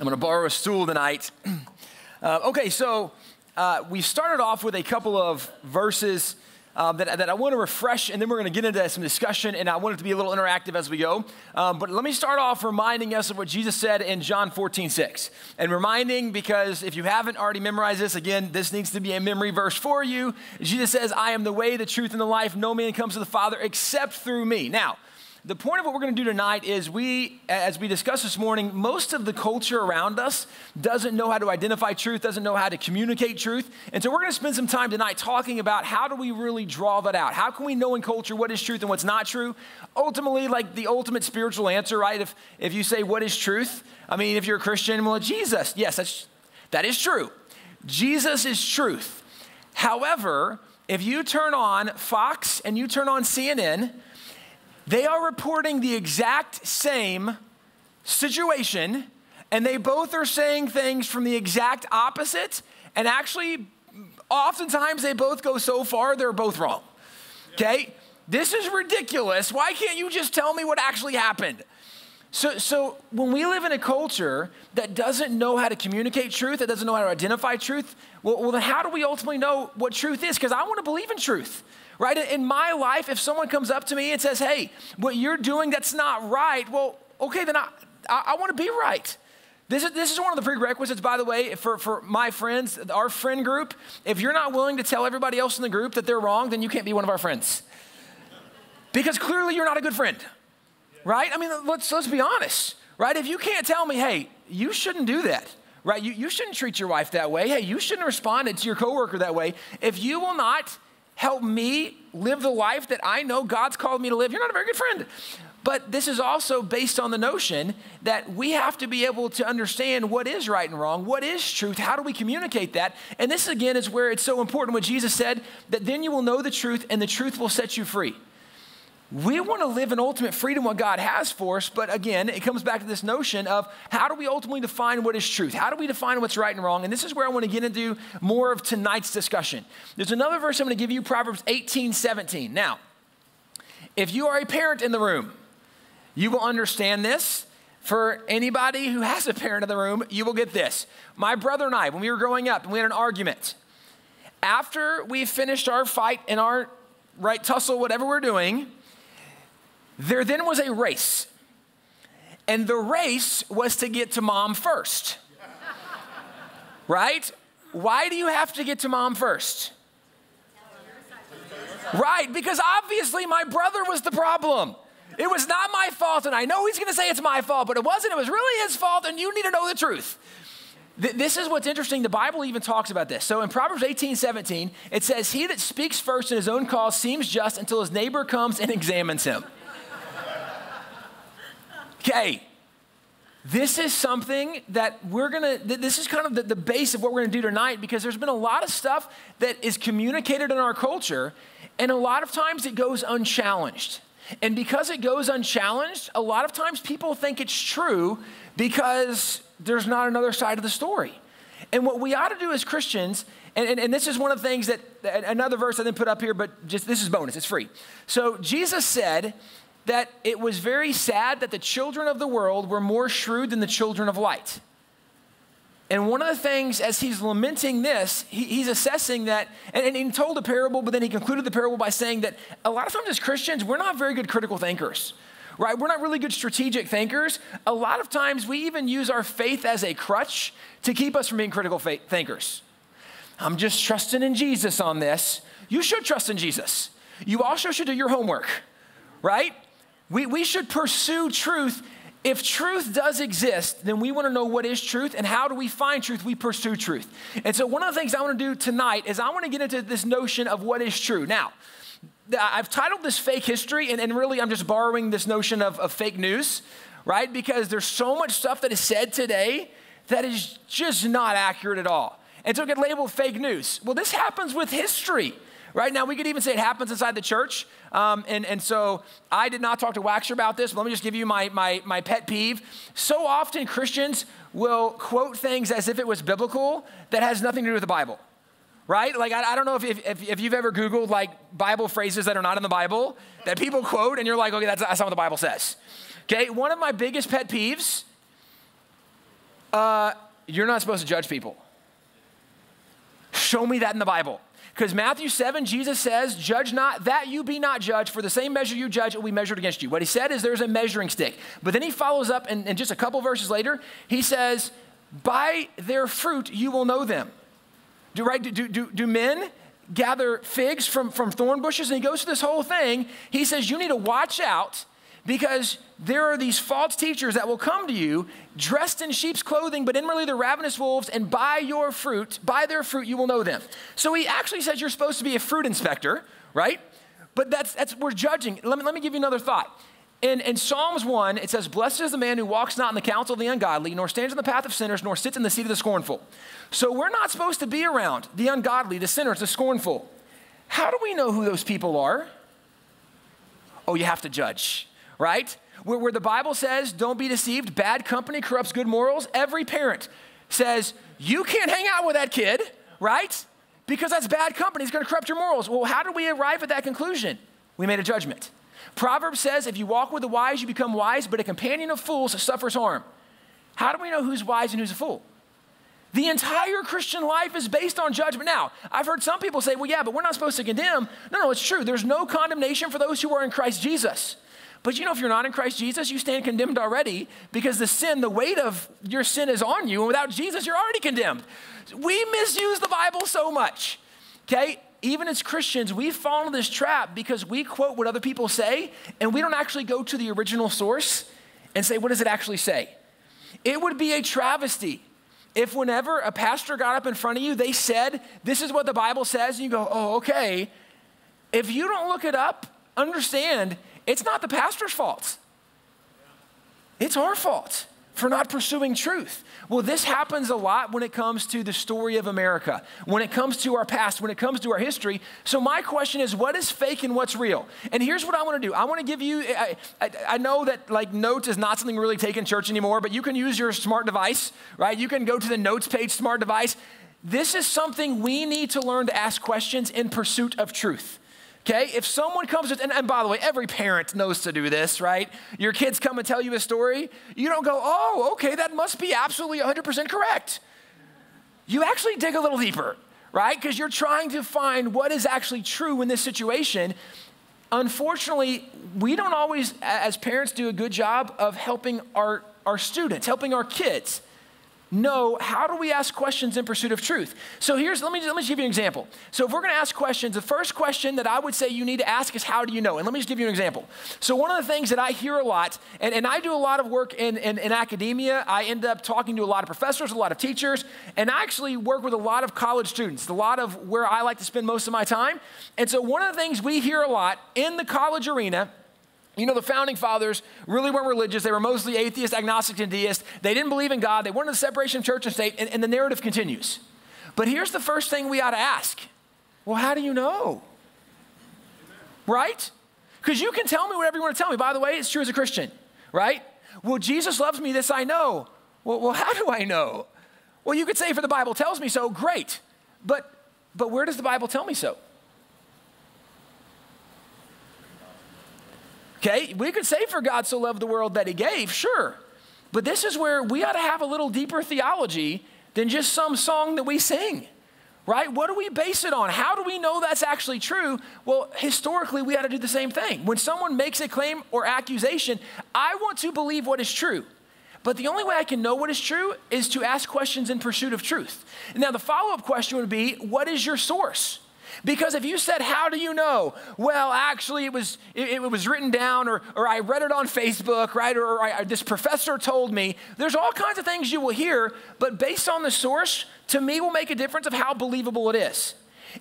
I'm going to borrow a stool tonight. Okay, so we started off with a couple of verses that I want to refresh, and then we're going to get into some discussion, and I want it to be a little interactive as we go. But let me start off reminding us of what Jesus said in John 14:6. And reminding, because if you haven't already memorized this, again, this needs to be a memory verse for you. Jesus says, I am the way, the truth, and the life. No man comes to the Father except through me. Now, the point of what we're going to do tonight is as we discussed this morning, most of the culture around us doesn't know how to identify truth, doesn't know how to communicate truth. And so we're going to spend some time tonight talking about how do we really draw that out? How can we know in culture what is truth and what's not true? Ultimately, like the ultimate spiritual answer, right? If you say, what is truth? I mean, if you're a Christian, well, Jesus. Yes, that is true. Jesus is truth. However, if you turn on Fox and you turn on CNN, they are reporting the exact same situation, and they both are saying things from the exact opposite, and actually, oftentimes they both go so far, they're both wrong, okay? This is ridiculous. Why can't you just tell me what actually happened? So when we live in a culture that doesn't know how to communicate truth, that doesn't know how to identify truth, well then how do we ultimately know what truth is? Because I want to believe in truth. Right? In my life, if someone comes up to me and says, hey, what you're doing, that's not right. Well, okay, then I want to be right. This is one of the prerequisites, by the way, for my friends, our friend group. If you're not willing to tell everybody else in the group that they're wrong, then you can't be one of our friends. Because clearly you're not a good friend. Right? I mean, let's be honest. Right? If you can't tell me, hey, you shouldn't do that. Right? You shouldn't treat your wife that way. Hey, you shouldn't respond to your coworker that way. If you will not help me live the life that I know God's called me to live, you're not a very good friend. But this is also based on the notion that we have to be able to understand what is right and wrong, what is truth, how do we communicate that? And this, again, is where it's so important what Jesus said, that then you will know the truth and the truth will set you free. We want to live in ultimate freedom, what God has for us, but again, it comes back to this notion of how do we ultimately define what is truth? How do we define what's right and wrong? And this is where I want to get into more of tonight's discussion. There's another verse I'm going to give you, Proverbs 18:17. Now, if you are a parent in the room, you will understand this. For anybody who has a parent in the room, you will get this. My brother and I, when we were growing up and we had an argument, after we finished our fight and our tussle, whatever we're doing, there then was a race, and the race was to get to mom first, right? Why do you have to get to mom first? Right, because obviously my brother was the problem. It was not my fault, and I know he's going to say it's my fault, but it wasn't. It was really his fault, and you need to know the truth. This is what's interesting. The Bible even talks about this. So in Proverbs 18:17, it says, he that speaks first in his own cause seems just until his neighbor comes and examines him. Okay, this is something that this is kind of the base of what we're going to do tonight, because there's been a lot of stuff that is communicated in our culture, and a lot of times it goes unchallenged. And because it goes unchallenged, a lot of times people think it's true because there's not another side of the story. And what we ought to do as Christians, and this is one of the things that, another verse I didn't put up here, but just this is bonus, it's free. So Jesus said that it was very sad that the children of the world were more shrewd than the children of light. And one of the things, as he's lamenting this, he's assessing that, and he told a parable, but then he concluded the parable by saying that a lot of times as Christians, we're not very good critical thinkers, right? We're not really good strategic thinkers. A lot of times we even use our faith as a crutch to keep us from being critical thinkers. I'm just trusting in Jesus on this. You should trust in Jesus. You also should do your homework, right? We should pursue truth. If truth does exist, then we want to know what is truth, and how do we find truth? We pursue truth. And so one of the things I want to do tonight is I want to get into this notion of what is true. Now, I've titled this Fake History, and really I'm just borrowing this notion of fake news, right? Because there's so much stuff that is said today that is just not accurate at all. And so it get labeled fake news. Well, this happens with history. Right now, we could even say it happens inside the church. And so I did not talk to Waxer about this, but let me just give you my pet peeve. So often Christians will quote things as if it was biblical that has nothing to do with the Bible, right? Like, I don't know if you've ever Googled like Bible phrases that are not in the Bible that people quote, and you're like, okay, that's not what the Bible says. Okay, one of my biggest pet peeves You're not supposed to judge people. Show me that in the Bible. Because Matthew 7, Jesus says, judge not, that you be not judged, for the same measure you judge, it will be measured against you. What he said is there's a measuring stick. But then he follows up, and just a couple verses later, he says, by their fruit you will know them. Do men gather figs from thorn bushes? And he goes through this whole thing. He says you need to watch out, because there are these false teachers that will come to you dressed in sheep's clothing, but inwardly they're ravenous wolves, and by their fruit you will know them. So he actually says you're supposed to be a fruit inspector, right? But we're judging. Let me give you another thought. In Psalms 1, it says, blessed is the man who walks not in the counsel of the ungodly, nor stands in the path of sinners, nor sits in the seat of the scornful. So we're not supposed to be around the ungodly, the sinners, the scornful. How do we know who those people are? Oh, you have to judge. Right? Where the Bible says, don't be deceived, bad company corrupts good morals. Every parent says, you can't hang out with that kid, right? Because that's bad company, it's gonna corrupt your morals. Well, how do we arrive at that conclusion? We made a judgment. Proverbs says, if you walk with the wise, you become wise, but a companion of fools suffers harm. How do we know who's wise and who's a fool? The entire Christian life is based on judgment. Now, I've heard some people say, well, yeah, but we're not supposed to condemn. No, it's true. There's no condemnation for those who are in Christ Jesus. But if you're not in Christ Jesus, you stand condemned already, because the weight of your sin is on you, and without Jesus, you're already condemned. We misuse the Bible so much, okay? Even as Christians, we fall into this trap because we quote what other people say, and we don't actually go to the original source and say, what does it actually say? It would be a travesty if whenever a pastor got up in front of you, they said, this is what the Bible says, and you go, oh, okay. If you don't look it up, understand, it's not the pastor's fault. It's our fault for not pursuing truth. Well, this happens a lot when it comes to the story of America, when it comes to our past, when it comes to our history. So my question is, what is fake and what's real? And here's what I want to do. I want to give you, I know that like notes is not something really taken in church anymore, but you can use your smart device, right? You can go to the notes page, smart device. This is something we need to learn to ask questions in pursuit of truth. Okay, if someone comes, and by the way, every parent knows to do this, right? Your kids come and tell you a story. You don't go, oh, okay, that must be absolutely 100% correct. You actually dig a little deeper, right? Because you're trying to find what is actually true in this situation. Unfortunately, we don't always, as parents, do a good job of helping our students, helping our kids know how do we ask questions in pursuit of truth. So let me just give you an example. So if we're going to ask questions, the first question that I would say you need to ask is, how do you know? And let me just give you an example. So one of the things that I hear a lot, and I do a lot of work in academia. I end up talking to a lot of professors, a lot of teachers, and I actually work with a lot of college students, a lot of where I like to spend most of my time. And so one of the things we hear a lot in the college arena, the founding fathers really weren't religious. They were mostly atheists, agnostics, and deists. They didn't believe in God. They wanted the separation of church and state, and the narrative continues. But here's the first thing we ought to ask. Well, how do you know? Right? Because you can tell me whatever you want to tell me. By the way, it's true as a Christian, right? Well, Jesus loves me, this I know. Well, how do I know? Well, you could say, for the Bible tells me so, great. But where does the Bible tell me so? Okay, we could say, for God so loved the world that he gave, sure. But this is where we ought to have a little deeper theology than just some song that we sing, right? What do we base it on? How do we know that's actually true? Well, historically, we ought to do the same thing. When someone makes a claim or accusation, I want to believe what is true. But the only way I can know what is true is to ask questions in pursuit of truth. Now, the follow-up question would be, what is your source? Because if you said, how do you know? Well, actually, it was written down, or I read it on Facebook, right? Or this professor told me. There's all kinds of things you will hear, but based on the source, to me, will make a difference of how believable it is.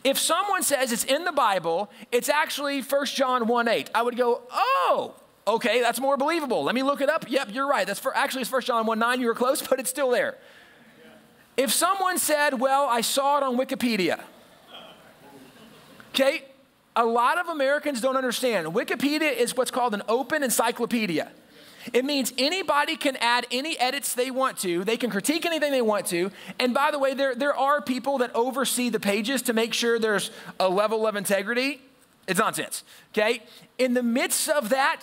If someone says it's in the Bible, it's actually 1 John 1:8, I would go, oh, okay, that's more believable. Let me look it up. Yep, you're right. It's 1 John 1:9. You were close, but it's still there. If someone said, well, I saw it on Wikipedia. Okay, a lot of Americans don't understand. Wikipedia is what's called an open encyclopedia. It means anybody can add any edits they want to. They can critique anything they want to. And by the way, there are people that oversee the pages to make sure there's a level of integrity. It's nonsense, okay? In the midst of that,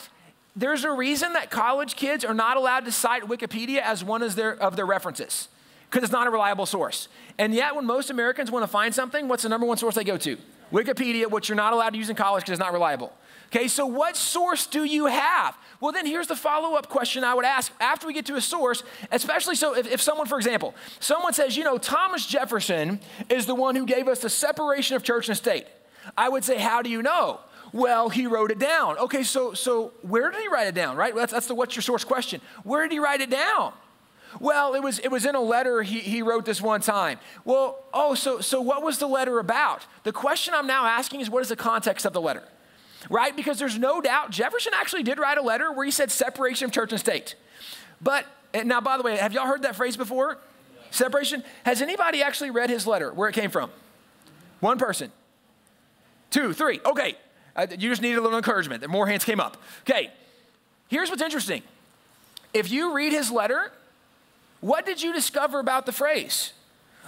there's a reason that college kids are not allowed to cite Wikipedia as one of their references, because it's not a reliable source. And yet when most Americans want to find something, what's the number one source they go to? Wikipedia, which you're not allowed to use in college because it's not reliable. Okay, so what source do you have? Well, then here's the follow-up question I would ask after we get to a source, especially so if someone, for example, someone says, Thomas Jefferson is the one who gave us the separation of church and state. I would say, how do you know? Well, he wrote it down. Okay, so where did he write it down, right? That's the what's your source question. Where did he write it down? Well, it was in a letter he wrote this one time. Well, so what was the letter about? The question I'm now asking is, what is the context of the letter? Right? Because there's no doubt Jefferson actually did write a letter where he said separation of church and state. But now, by the way, have y'all heard that phrase before? Separation? Has anybody actually read his letter, where it came from? One person. 2, 3. Okay. You just needed a little encouragement. More hands came up. Okay, here's what's interesting. If you read his letter, what did you discover about the phrase?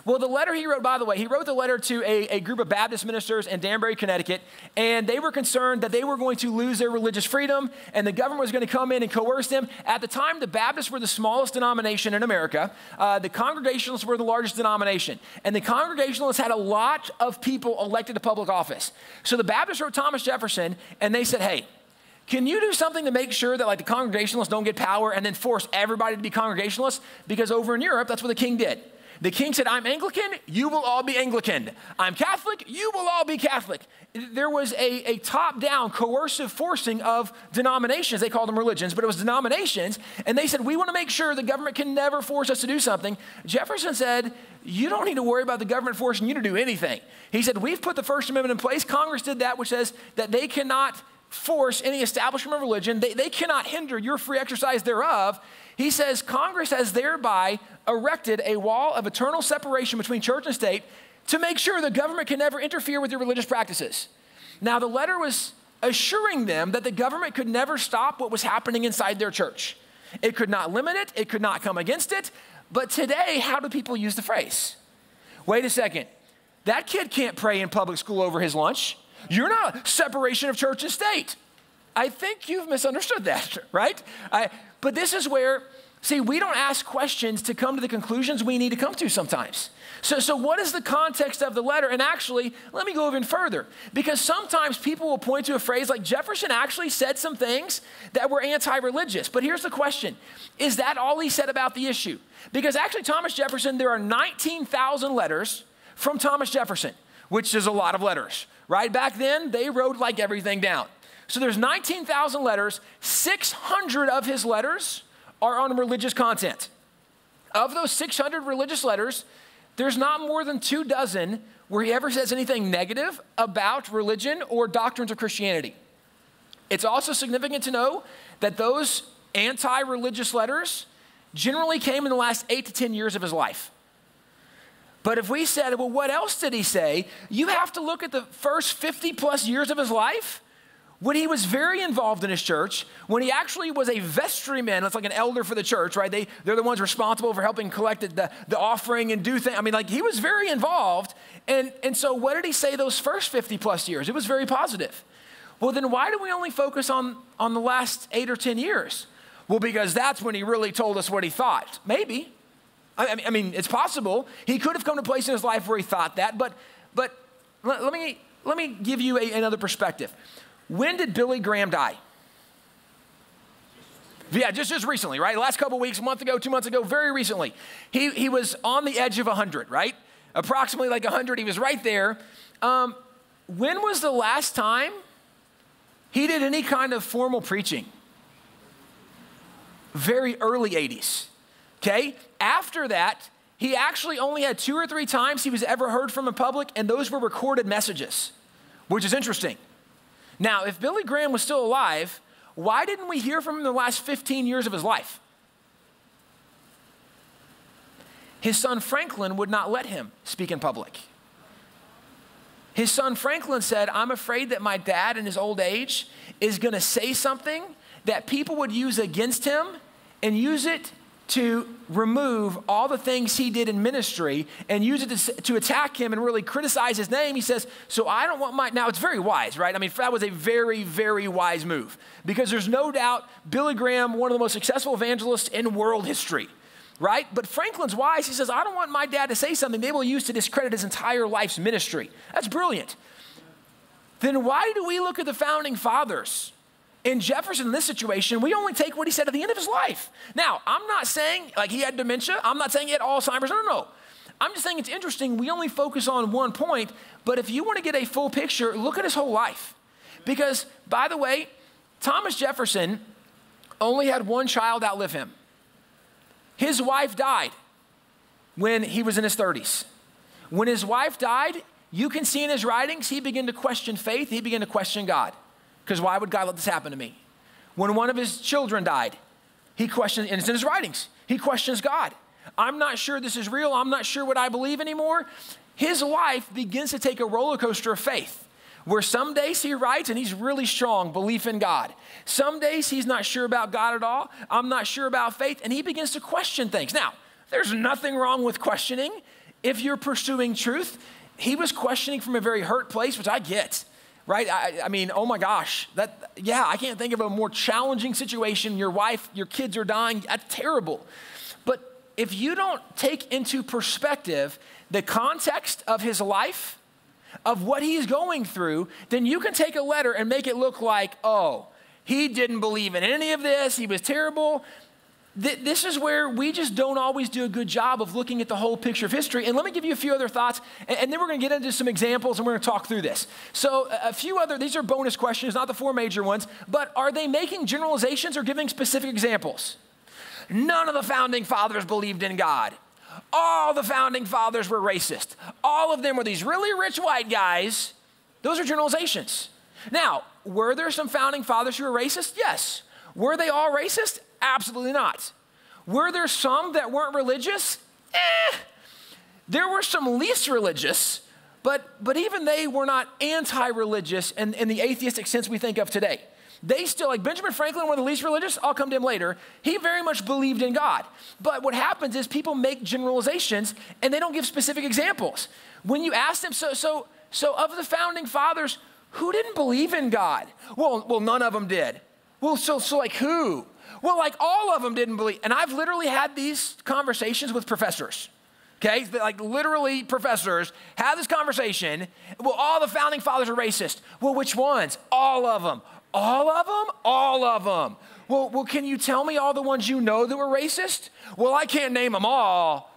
Well, the letter he wrote, by the way, he wrote the letter to a group of Baptist ministers in Danbury, Connecticut, and they were concerned that they were going to lose their religious freedom, and the government was going to come in and coerce them. At the time, the Baptists were the smallest denomination in America. The Congregationalists were the largest denomination, and the Congregationalists had a lot of people elected to public office. So the Baptists wrote Thomas Jefferson, and they said, hey, can you do something to make sure that the Congregationalists don't get power and then force everybody to be Congregationalists? Because over in Europe, that's what the king did. The king said, I'm Anglican, you will all be Anglican. I'm Catholic, you will all be Catholic. There was a top-down coercive forcing of denominations. They called them religions, but it was denominations. And they said, we want to make sure the government can never force us to do something. Jefferson said, you don't need to worry about the government forcing you to do anything. He said, we've put the First Amendment in place. Congress did that, which says that they cannot force any establishment of religion. They cannot hinder your free exercise thereof. He says Congress has thereby erected a wall of eternal separation between church and state to make sure the government can never interfere with your religious practices. Now, the letter was assuring them that the government could never stop what was happening inside their church. It could not limit it. It could not come against it. But today, how do people use the phrase? Wait a second. That kid can't pray in public school over his lunch. You're not separation of church and state. I think you've misunderstood that, right? But this is where, see, we don't ask questions to come to the conclusions we need to come to sometimes. So what is the context of the letter? And actually, let me go even further, because sometimes people will point to a phrase like Jefferson actually said some things that were anti-religious. But here's the question. Is that all he said about the issue? Because actually, Thomas Jefferson, there are 19,000 letters from Thomas Jefferson, which is a lot of letters, right? Back then, they wrote everything down. So there's 19,000 letters. 600 of his letters are on religious content. Of those 600 religious letters, there's not more than 24 where he ever says anything negative about religion or doctrines of Christianity. It's also significant to know that those anti-religious letters generally came in the last 8 to 10 years of his life. But if we said, well, what else did he say? You have to look at the first 50 plus years of his life, when he was very involved in his church, when he actually was a vestryman, it's like an elder for the church, right? They're the ones responsible for helping collect the offering and do things. I mean, he was very involved. And so what did he say those first 50 plus years? It was very positive. Well, then why do we only focus on the last 8 or 10 years? Well, because that's when he really told us what he thought. Maybe. I mean, it's possible. He could have come to a place in his life where he thought that, but let me give you another perspective. When did Billy Graham die? Yeah, just recently, right? The last couple of weeks, a month ago, 2 months ago, very recently. He was on the edge of 100, right? Approximately 100, he was right there. When was the last time he did any kind of formal preaching? Very early 80s, okay? After that, he actually only had 2 or 3 times he was ever heard from in public, and those were recorded messages, which is interesting. Now, if Billy Graham was still alive, why didn't we hear from him in the last 15 years of his life? His son Franklin would not let him speak in public. His son Franklin said, I'm afraid that my dad in his old age is going to say something that people would use against him and use it to remove all the things he did in ministry and use it to attack him and really criticize his name. He says, so I don't want my, now it's very wise, right? I mean, that was a very, very wise move because there's no doubt Billy Graham, one of the most successful evangelists in world history, right? But Franklin's wise. He says, I don't want my dad to say something they will use to discredit his entire life's ministry. That's brilliant. Then why do we look at the founding fathers? In Jefferson, in this situation, we only take what he said at the end of his life. Now, I'm not saying like he had dementia. I'm not saying he had Alzheimer's. No. I'm just saying it's interesting. We only focus on one point. But if you want to get a full picture, look at his whole life. Because, by the way, Thomas Jefferson only had one child outlive him. His wife died when he was in his 30s. When his wife died, you can see in his writings, he began to question faith. He began to question God. Because why would God let this happen to me? When one of his children died, he questioned, and it's in his writings, he questions God. I'm not sure this is real. I'm not sure what I believe anymore. His life begins to take a roller coaster of faith, where some days he writes and he's really strong, belief in God. Some days he's not sure about God at all. I'm not sure about faith, and he begins to question things. Now, there's nothing wrong with questioning if you're pursuing truth. He was questioning from a very hurt place, which I get. Right? I mean, oh my gosh, I can't think of a more challenging situation. Your wife, your kids are dying. That's terrible. But if you don't take into perspective the context of his life, of what he's going through, then you can take a letter and make it look like, oh, he didn't believe in any of this. He was terrible. This is where we just don't always do a good job of looking at the whole picture of history. And let me give you a few other thoughts, and then we're going to get into some examples, and we're going to talk through this. So a few other, these are bonus questions, not the four major ones, but are they making generalizations or giving specific examples? None of the founding fathers believed in God. All the founding fathers were racist. All of them were these really rich white guys. Those are generalizations. Now, were there some founding fathers who were racist? Yes. Were they all racist? Absolutely not. Were there some that weren't religious? There were some least religious, but even they were not anti-religious in the atheistic sense we think of today. They still, like Benjamin Franklin, one of the least religious, I'll come to him later, he very much believed in God. But what happens is people make generalizations and they don't give specific examples. When you ask them, so of the founding fathers, who didn't believe in God? Well, none of them did. Well, so like who? Well, like all of them didn't believe. And I've literally had these conversations with professors, okay? Like literally professors have this conversation. Well, all the founding fathers are racist. Well, which ones? All of them. All of them? All of them. Well, can you tell me all the ones you know that were racist? Well, I can't name them all.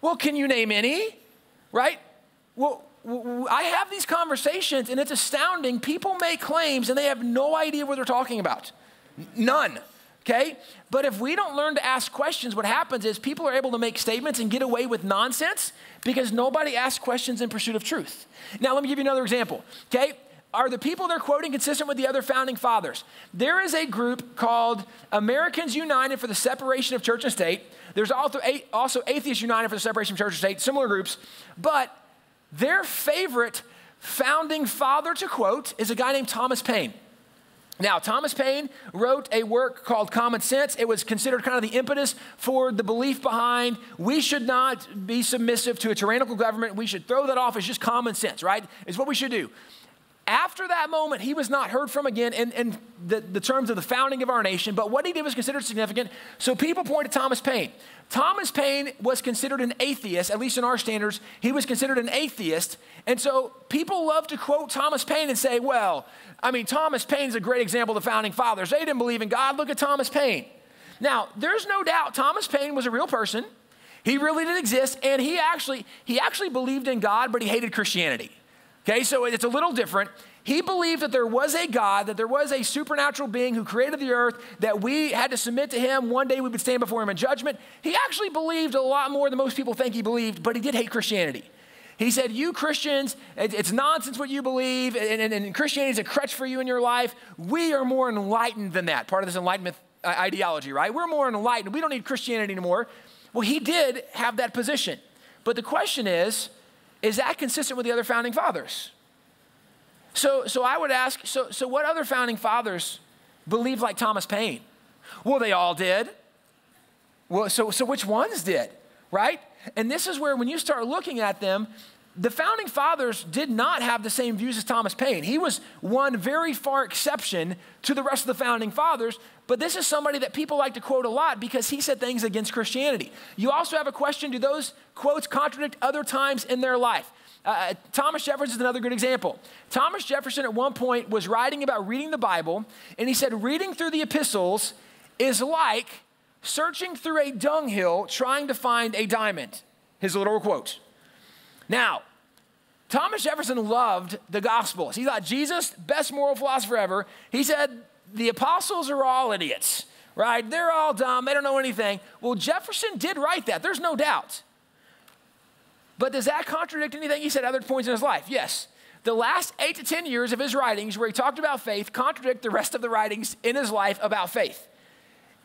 Well, can you name any? Right? Well, I have these conversations and it's astounding. People make claims and they have no idea what they're talking about. None. Okay? But if we don't learn to ask questions, what happens is people are able to make statements and get away with nonsense because nobody asks questions in pursuit of truth. Now, let me give you another example. Okay? Are the people they're quoting consistent with the other founding fathers? There is a group called Americans United for the Separation of Church and State. There's also Atheists United for the Separation of Church and State, similar groups. But their favorite founding father to quote is a guy named Thomas Paine. Now, Thomas Paine wrote a work called Common Sense. It was considered kind of the impetus for the belief behind we should not be submissive to a tyrannical government. We should throw that off as just common sense, right? It's what we should do. After that moment, he was not heard from again in the terms of the founding of our nation, but what he did was considered significant. So people point to Thomas Paine. Thomas Paine was considered an atheist, at least in our standards. He was considered an atheist. And so people love to quote Thomas Paine and say, well, I mean, Thomas Paine's a great example of the founding fathers. They didn't believe in God. Look at Thomas Paine. Now, there's no doubt Thomas Paine was a real person. He really did exist, and he actually believed in God, but he hated Christianity. Okay, so it's a little different. He believed that there was a God, that there was a supernatural being who created the earth, that we had to submit to him. One day we would stand before him in judgment. He actually believed a lot more than most people think he believed, but he did hate Christianity. He said, you Christians, it's nonsense what you believe, and Christianity is a crutch for you in your life. We are more enlightened than that, part of this Enlightenment ideology, right? We're more enlightened. We don't need Christianity anymore. Well, he did have that position. But the question is that consistent with the other founding fathers? So I would ask, so what other founding fathers believed like Thomas Paine? Well, they all did. Well, so which ones did, right? And this is where when you start looking at them, the founding fathers did not have the same views as Thomas Paine. He was one very far exception to the rest of the founding fathers, but this is somebody that people like to quote a lot because he said things against Christianity. You also have a question, do those quotes contradict other times in their life? Thomas Jefferson is another good example. Thomas Jefferson at one point was writing about reading the Bible, and he said, reading through the epistles is like searching through a dunghill trying to find a diamond. His literal quote. Now, Thomas Jefferson loved the Gospels. He thought Jesus, best moral philosopher ever. He said the apostles are all idiots, right? They're all dumb. They don't know anything. Well, Jefferson did write that. There's no doubt. But does that contradict anything he said at other points in his life? Yes. The last 8 to 10 years of his writings where he talked about faith contradict the rest of the writings in his life about faith.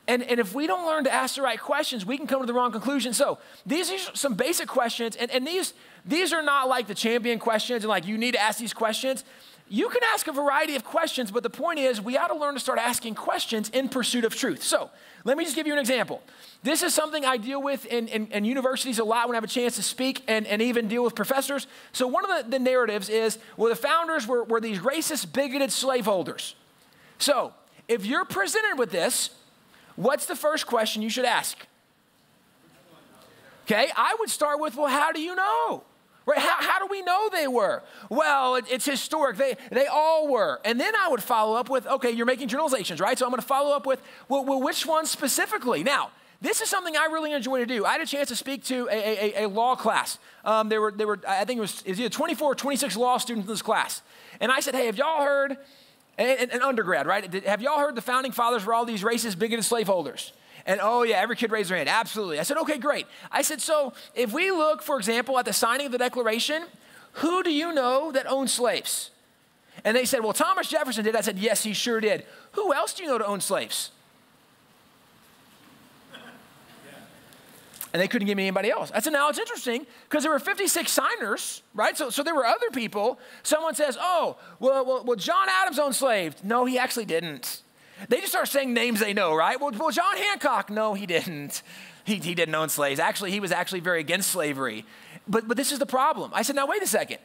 And if we don't learn to ask the right questions, we can come to the wrong conclusion. So these are some basic questions, and these are not like the champion questions and like you need to ask these questions. You can ask a variety of questions, but the point is we ought to learn to start asking questions in pursuit of truth. So let me just give you an example. This is something I deal with in universities a lot when I have a chance to speak and even deal with professors. So one of the narratives is, well, the founders were these racist, bigoted slaveholders. So if you're presented with this, what's the first question you should ask? Okay, I would start with, well, how do you know? Right? How do we know they were? Well, it's historic. They all were. And then I would follow up with, okay, you're making generalizations, right? So I'm going to follow up with, well, which ones specifically? Now, this is something I really enjoy to do. I had a chance to speak to a law class. There were I think it was either 24 or 26 law students in this class. And I said, hey, have y'all heard, an undergrad, right? Have y'all heard the founding fathers were all these racist, bigoted slaveholders? And oh yeah, every kid raised their hand. Absolutely. I said, okay, great. I said, so if we look, for example, at the signing of the Declaration, who do you know that owned slaves? And they said, well, Thomas Jefferson did. I said, yes, he sure did. Who else do you know to own slaves? And they couldn't give me anybody else. I said, now it's interesting because there were 56 signers, right? So there were other people. Someone says, oh, well, John Adams owned slaves. No, he actually didn't. They just start saying names they know, right? Well, John Hancock, no, he didn't. He didn't own slaves. Actually, he was actually very against slavery. But this is the problem. I said, now wait a second.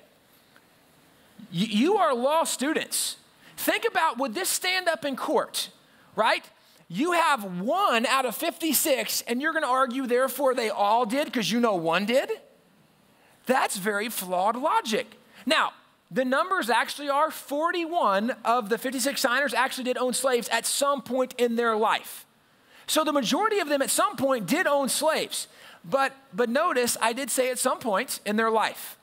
You are law students. Think about, would this stand up in court, right? You have 1 out of 56, and you're going to argue, therefore, they all did because you know one did? That's very flawed logic. Now, the numbers actually are 41 of the 56 signers actually did own slaves at some point in their life. So the majority of them at some point did own slaves. But notice, I did say at some point in their life.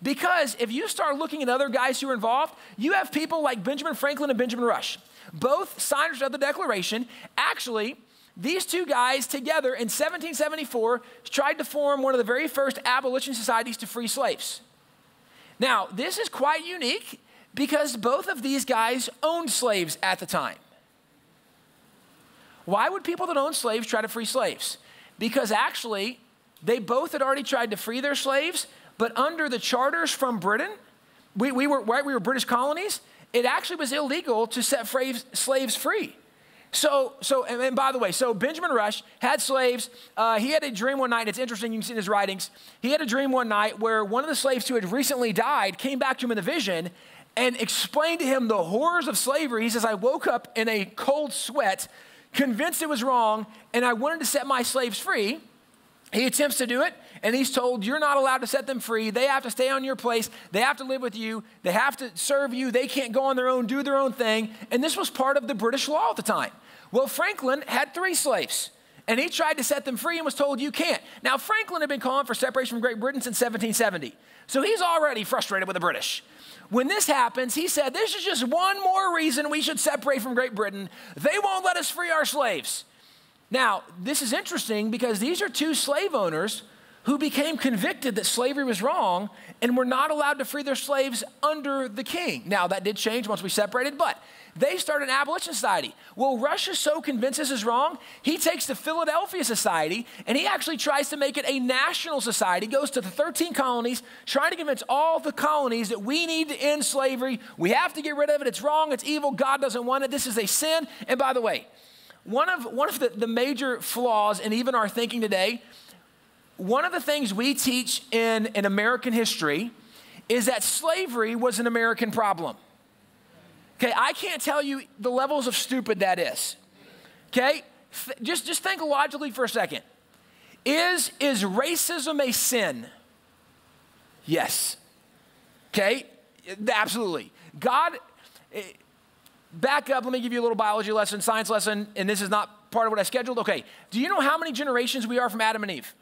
Because if you start looking at other guys who are involved, you have people like Benjamin Franklin and Benjamin Rush. Both signers of the Declaration. Actually, these two guys together in 1774 tried to form one of the very first abolition societies to free slaves. Now, this is quite unique because both of these guys owned slaves at the time. Why would people that owned slaves try to free slaves? Because actually, they both had already tried to free their slaves, but under the charters from Britain, we were British colonies, it actually was illegal to set slaves free. And by the way, so Benjamin Rush had slaves. He had a dream one night. And it's interesting. You can see in his writings. He had a dream one night where one of the slaves who had recently died came back to him in the vision and explained to him the horrors of slavery. He says, I woke up in a cold sweat, convinced it was wrong, and I wanted to set my slaves free. He attempts to do it, and he's told, you're not allowed to set them free. They have to stay on your place. They have to live with you. They have to serve you. They can't go on their own, do their own thing. And this was part of the British law at the time. Well, Franklin had 3 slaves, and he tried to set them free and was told you can't. Now, Franklin had been calling for separation from Great Britain since 1770, so he's already frustrated with the British. When this happens, he said, this is just one more reason we should separate from Great Britain. They won't let us free our slaves. Now, this is interesting because these are 2 slave owners who became convicted that slavery was wrong and were not allowed to free their slaves under the king. Now, that did change once we separated, but they started an abolition society. Well, Rush is so convinced this is wrong, he takes the Philadelphia Society and he actually tries to make it a national society, goes to the 13 colonies, trying to convince all the colonies that we need to end slavery. We have to get rid of it. It's wrong. It's evil. God doesn't want it. This is a sin. And by the way, one of the major flaws in even our thinking today, one of the things we teach in American history is that slavery was an American problem. Okay, I can't tell you the levels of stupid that is. Okay, just think logically for a second. Is racism a sin? Yes. Okay, absolutely. God, back up, let me give you a little biology lesson, science lesson, and this is not part of what I scheduled. Okay, do you know how many generations we are from Adam and Eve?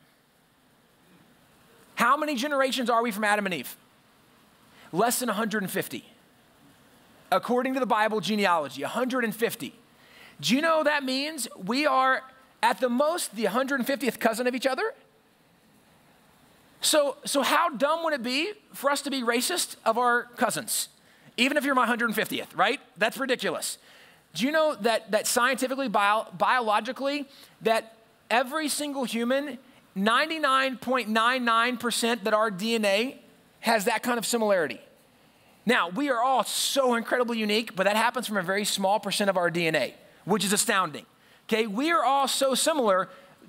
How many generations are we from Adam and Eve? Less than 150. According to the Bible genealogy, 150. Do you know that means we are at the most the 150th cousin of each other? So how dumb would it be for us to be racist of our cousins? Even if you're my 150th, right? That's ridiculous. Do you know that scientifically, biologically, that every single human, 99.99% that our DNA has that kind of similarity? Now, we are all so incredibly unique, but that happens from a very small percent of our DNA, which is astounding. Okay, we are all so similar.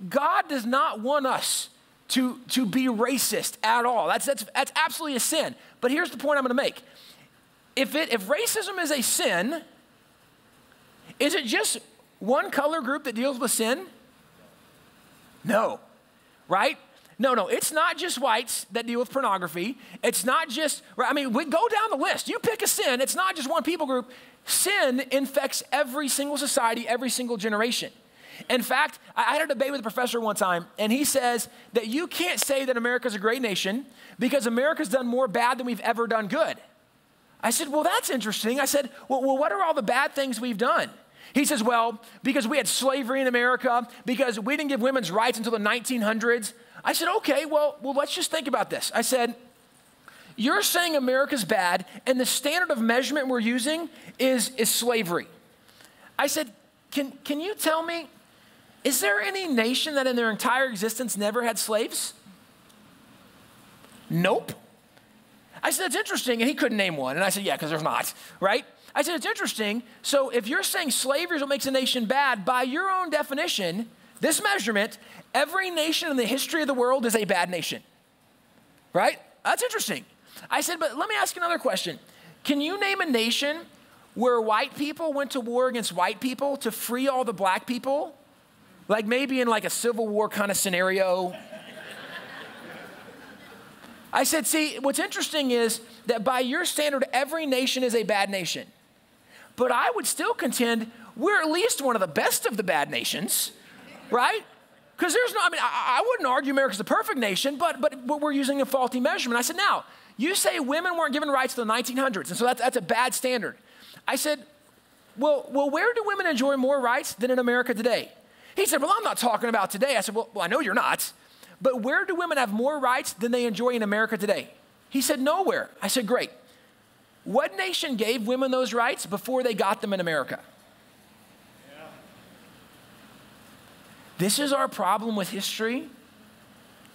God does not want us to be racist at all. That's absolutely a sin. But here's the point I'm going to make. If racism is a sin, is it just one color group that deals with sin? No, right? No, it's not just whites that deal with pornography. It's not just, I mean, we go down the list. You pick a sin. It's not just one people group. Sin infects every single society, every single generation. In fact, I had a debate with a professor one time, and he says that you can't say that America's a great nation because America's done more bad than we've ever done good. I said, well, that's interesting. I said, well, what are all the bad things we've done? He says, well, because we had slavery in America, because we didn't give women's rights until the 1900s. I said, okay, well, let's just think about this. I said, you're saying America's bad, and the standard of measurement we're using is slavery. I said, can you tell me, is there any nation that in their entire existence never had slaves? Nope. I said, it's interesting, and he couldn't name one. And I said, yeah, because there's not, right? I said, it's interesting. So if you're saying slavery is what makes a nation bad, by your own definition, this measurement, every nation in the history of the world is a bad nation, right? That's interesting. I said, but let me ask you another question. Can you name a nation where white people went to war against white people to free all the black people? Like maybe in like a Civil War kind of scenario. I said, see, what's interesting is that by your standard, every nation is a bad nation. But I would still contend we're at least one of the best of the bad nations, right? Because there's no, I mean, I wouldn't argue America's the perfect nation, but we're using a faulty measurement. I said, now, you say women weren't given rights till the 1900s, and so that's a bad standard. I said, well, where do women enjoy more rights than in America today? He said, well, I'm not talking about today. I said, well, I know you're not. But where do women have more rights than they enjoy in America today? He said, nowhere. I said, great. What nation gave women those rights before they got them in America? Yeah. This is our problem with history,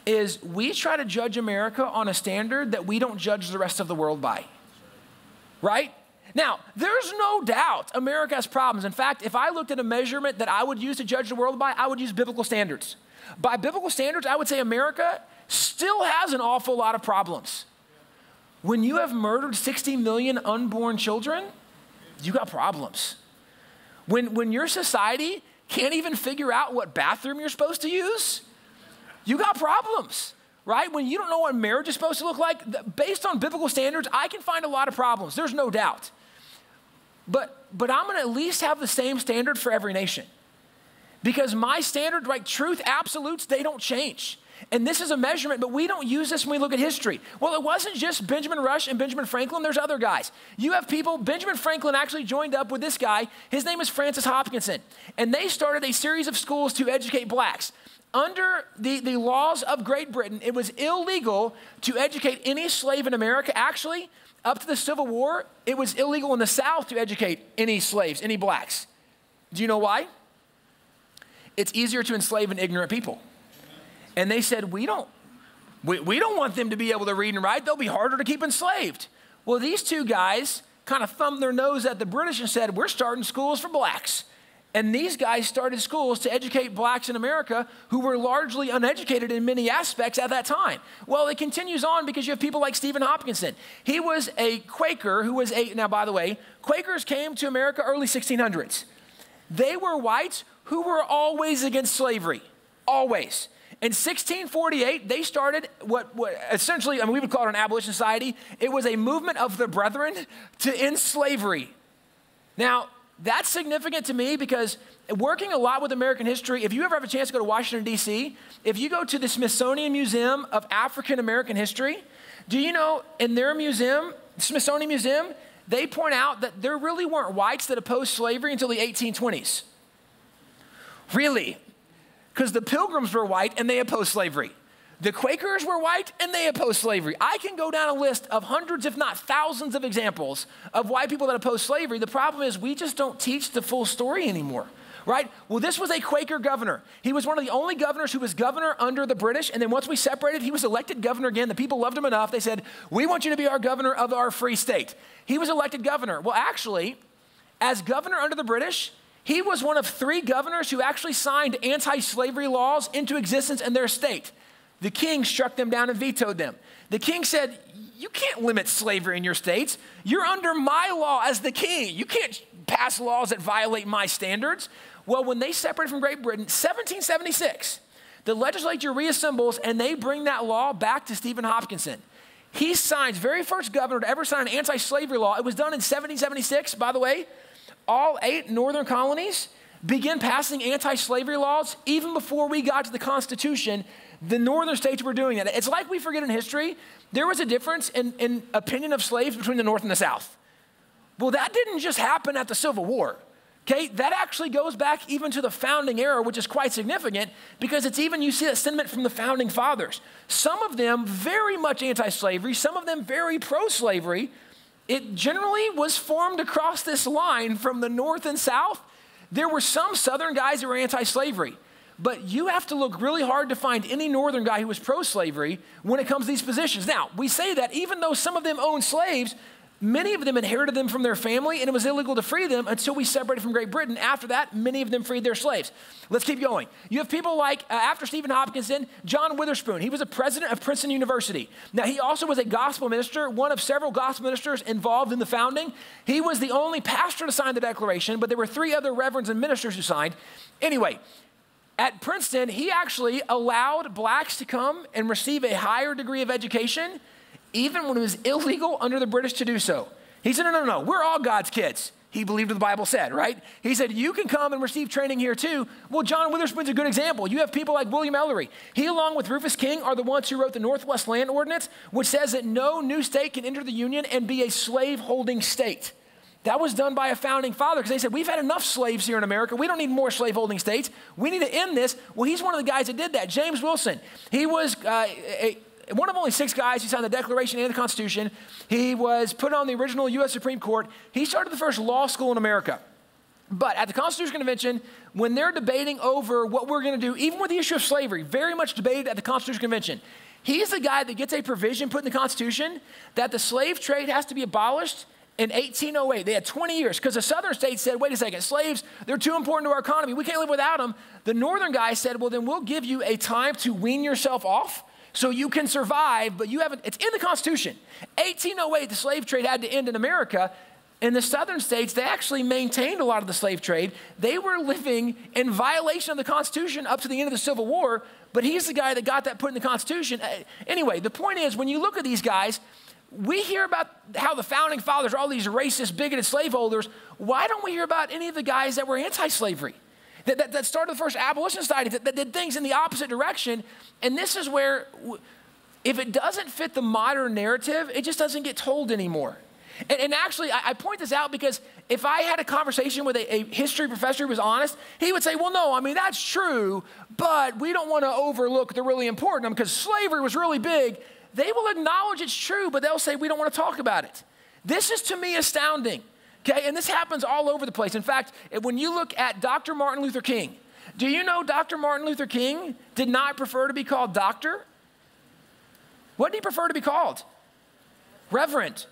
is we try to judge America on a standard that we don't judge the rest of the world by, right? Now, there's no doubt America has problems. In fact, if I looked at a measurement that I would use to judge the world by, I would use biblical standards. By biblical standards, I would say America still has an awful lot of problems. When you have murdered 60 million unborn children, you got problems. When your society can't even figure out what bathroom you're supposed to use, you got problems, right? When you don't know what marriage is supposed to look like, based on biblical standards, I can find a lot of problems. There's no doubt. But I'm going to at least have the same standard for every nation. Because my standard, right, truth, absolutes, they don't change. And this is a measurement, but we don't use this when we look at history. Well, it wasn't just Benjamin Rush and Benjamin Franklin. There's other guys. You have people, Benjamin Franklin actually joined up with this guy. His name is Francis Hopkinson. And they started a series of schools to educate blacks. Under the laws of Great Britain, it was illegal to educate any slave in America. Actually, up to the Civil War, it was illegal in the South to educate any slaves, any blacks. Do you know why? It's easier to enslave an ignorant people. And they said, we don't want them to be able to read and write. They'll be harder to keep enslaved. Well, these two guys kind of thumbed their nose at the British and said, we're starting schools for blacks. And these guys started schools to educate blacks in America who were largely uneducated in many aspects at that time. Well, it continues on because you have people like Stephen Hopkinson. He was a Quaker who was now by the way, Quakers came to America early 1600s. They were whites who were always against slavery, always. In 1648, they started what essentially, we would call it an abolition society. It was a movement of the brethren to end slavery. Now, that's significant to me because working a lot with American history, if you ever have a chance to go to Washington, D.C., if you go to the Smithsonian Museum of African American History, do you know in their museum, Smithsonian Museum, they point out that there really weren't whites that opposed slavery until the 1820s. Really? Because the Pilgrims were white and they opposed slavery. The Quakers were white and they opposed slavery. I can go down a list of hundreds, if not thousands of examples of white people that oppose slavery. The problem is we just don't teach the full story anymore, right? Well, this was a Quaker governor. He was one of the only governors who was governor under the British. And then once we separated, he was elected governor again. The people loved him enough. They said, we want you to be our governor of our free state. He was elected governor. Well, actually, as governor under the British, he was one of 3 governors who actually signed anti-slavery laws into existence in their state. The king struck them down and vetoed them. The king said, you can't limit slavery in your states. You're under my law as the king. You can't pass laws that violate my standards. Well, when they separated from Great Britain, 1776, the legislature reassembles and they bring that law back to Stephen Hopkinson. He signs, very first governor to ever sign an anti-slavery law. It was done in 1776, by the way. All 8 northern colonies began passing anti-slavery laws even before we got to the Constitution. The northern states were doing that. It's like we forget in history, there was a difference in opinion of slaves between the North and the South. Well, that didn't just happen at the Civil War, okay? That actually goes back even to the founding era, which is quite significant because it's even, you see that sentiment from the founding fathers. Some of them very much anti-slavery, some of them very pro-slavery. It generally was formed across this line from the North and South. There were some Southern guys who were anti-slavery. But you have to look really hard to find any northern guy who was pro-slavery when it comes to these positions. Now, we say that even though some of them owned slaves, many of them inherited them from their family, and it was illegal to free them until we separated from Great Britain. After that, many of them freed their slaves. Let's keep going. You have people like, after Stephen Hopkinson, John Witherspoon. He was a president of Princeton University. Now, he also was a gospel minister, one of several gospel ministers involved in the founding. He was the only pastor to sign the Declaration, but there were 3 other reverends and ministers who signed. Anyway, at Princeton, he actually allowed blacks to come and receive a higher degree of education, even when it was illegal under the British to do so. He said, no, we're all God's kids. He believed what the Bible said, right? He said, you can come and receive training here too. Well, John Witherspoon's a good example. You have people like William Ellery. He, along with Rufus King, are the ones who wrote the Northwest Land Ordinance, which says that no new state can enter the Union and be a slave-holding state. That was done by a founding father because they said, we've had enough slaves here in America. We don't need more slaveholding states. We need to end this. Well, he's one of the guys that did that. James Wilson. He was one of only 6 guys who signed the Declaration and the Constitution. He was put on the original U.S. Supreme Court. He started the first law school in America. But at the Constitutional Convention, when they're debating over what we're going to do, even with the issue of slavery, very much debated at the Constitutional Convention, he's the guy that gets a provision put in the Constitution that the slave trade has to be abolished in 1808. They had 20 years because the southern states said, wait a second, slaves, they're too important to our economy. We can't live without them. The northern guys said, well, then we'll give you a time to wean yourself off so you can survive, but you haven't, it's in the Constitution. 1808, the slave trade had to end in America. In the southern states, they actually maintained a lot of the slave trade. They were living in violation of the Constitution up to the end of the Civil War, but he's the guy that got that put in the Constitution. Anyway, the point is, when you look at these guys, we hear about how the founding fathers are all these racist, bigoted slaveholders. Why don't we hear about any of the guys that were anti-slavery, that started the first abolition society, that did things in the opposite direction? And this is where, if it doesn't fit the modern narrative, it just doesn't get told anymore. And actually, I point this out because if I had a conversation with a history professor who was honest, he would say, well, no, I mean, that's true, but we don't want to overlook the really important because slavery was really big. They will acknowledge it's true, but they'll say, we don't want to talk about it. This is, to me, astounding, okay? And this happens all over the place. In fact, when you look at Dr. Martin Luther King, do you know Dr. Martin Luther King did not prefer to be called doctor? What did he prefer to be called? Reverend.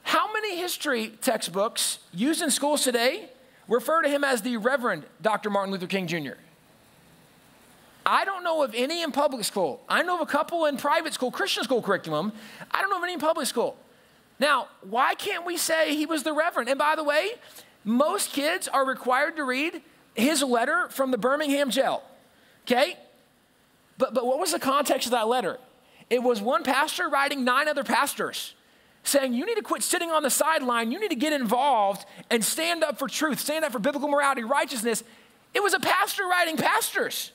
How many history textbooks used in schools today refer to him as the Reverend Dr. Martin Luther King Jr. I don't know of any in public school. I know of a couple in private school, Christian school curriculum. I don't know of any in public school. Now, why can't we say he was the Reverend? And by the way, most kids are required to read his letter from the Birmingham jail, okay? But what was the context of that letter? It was one pastor writing 9 other pastors saying, you need to quit sitting on the sideline. You need to get involved and stand up for truth, stand up for biblical morality, righteousness. It was a pastor writing pastors.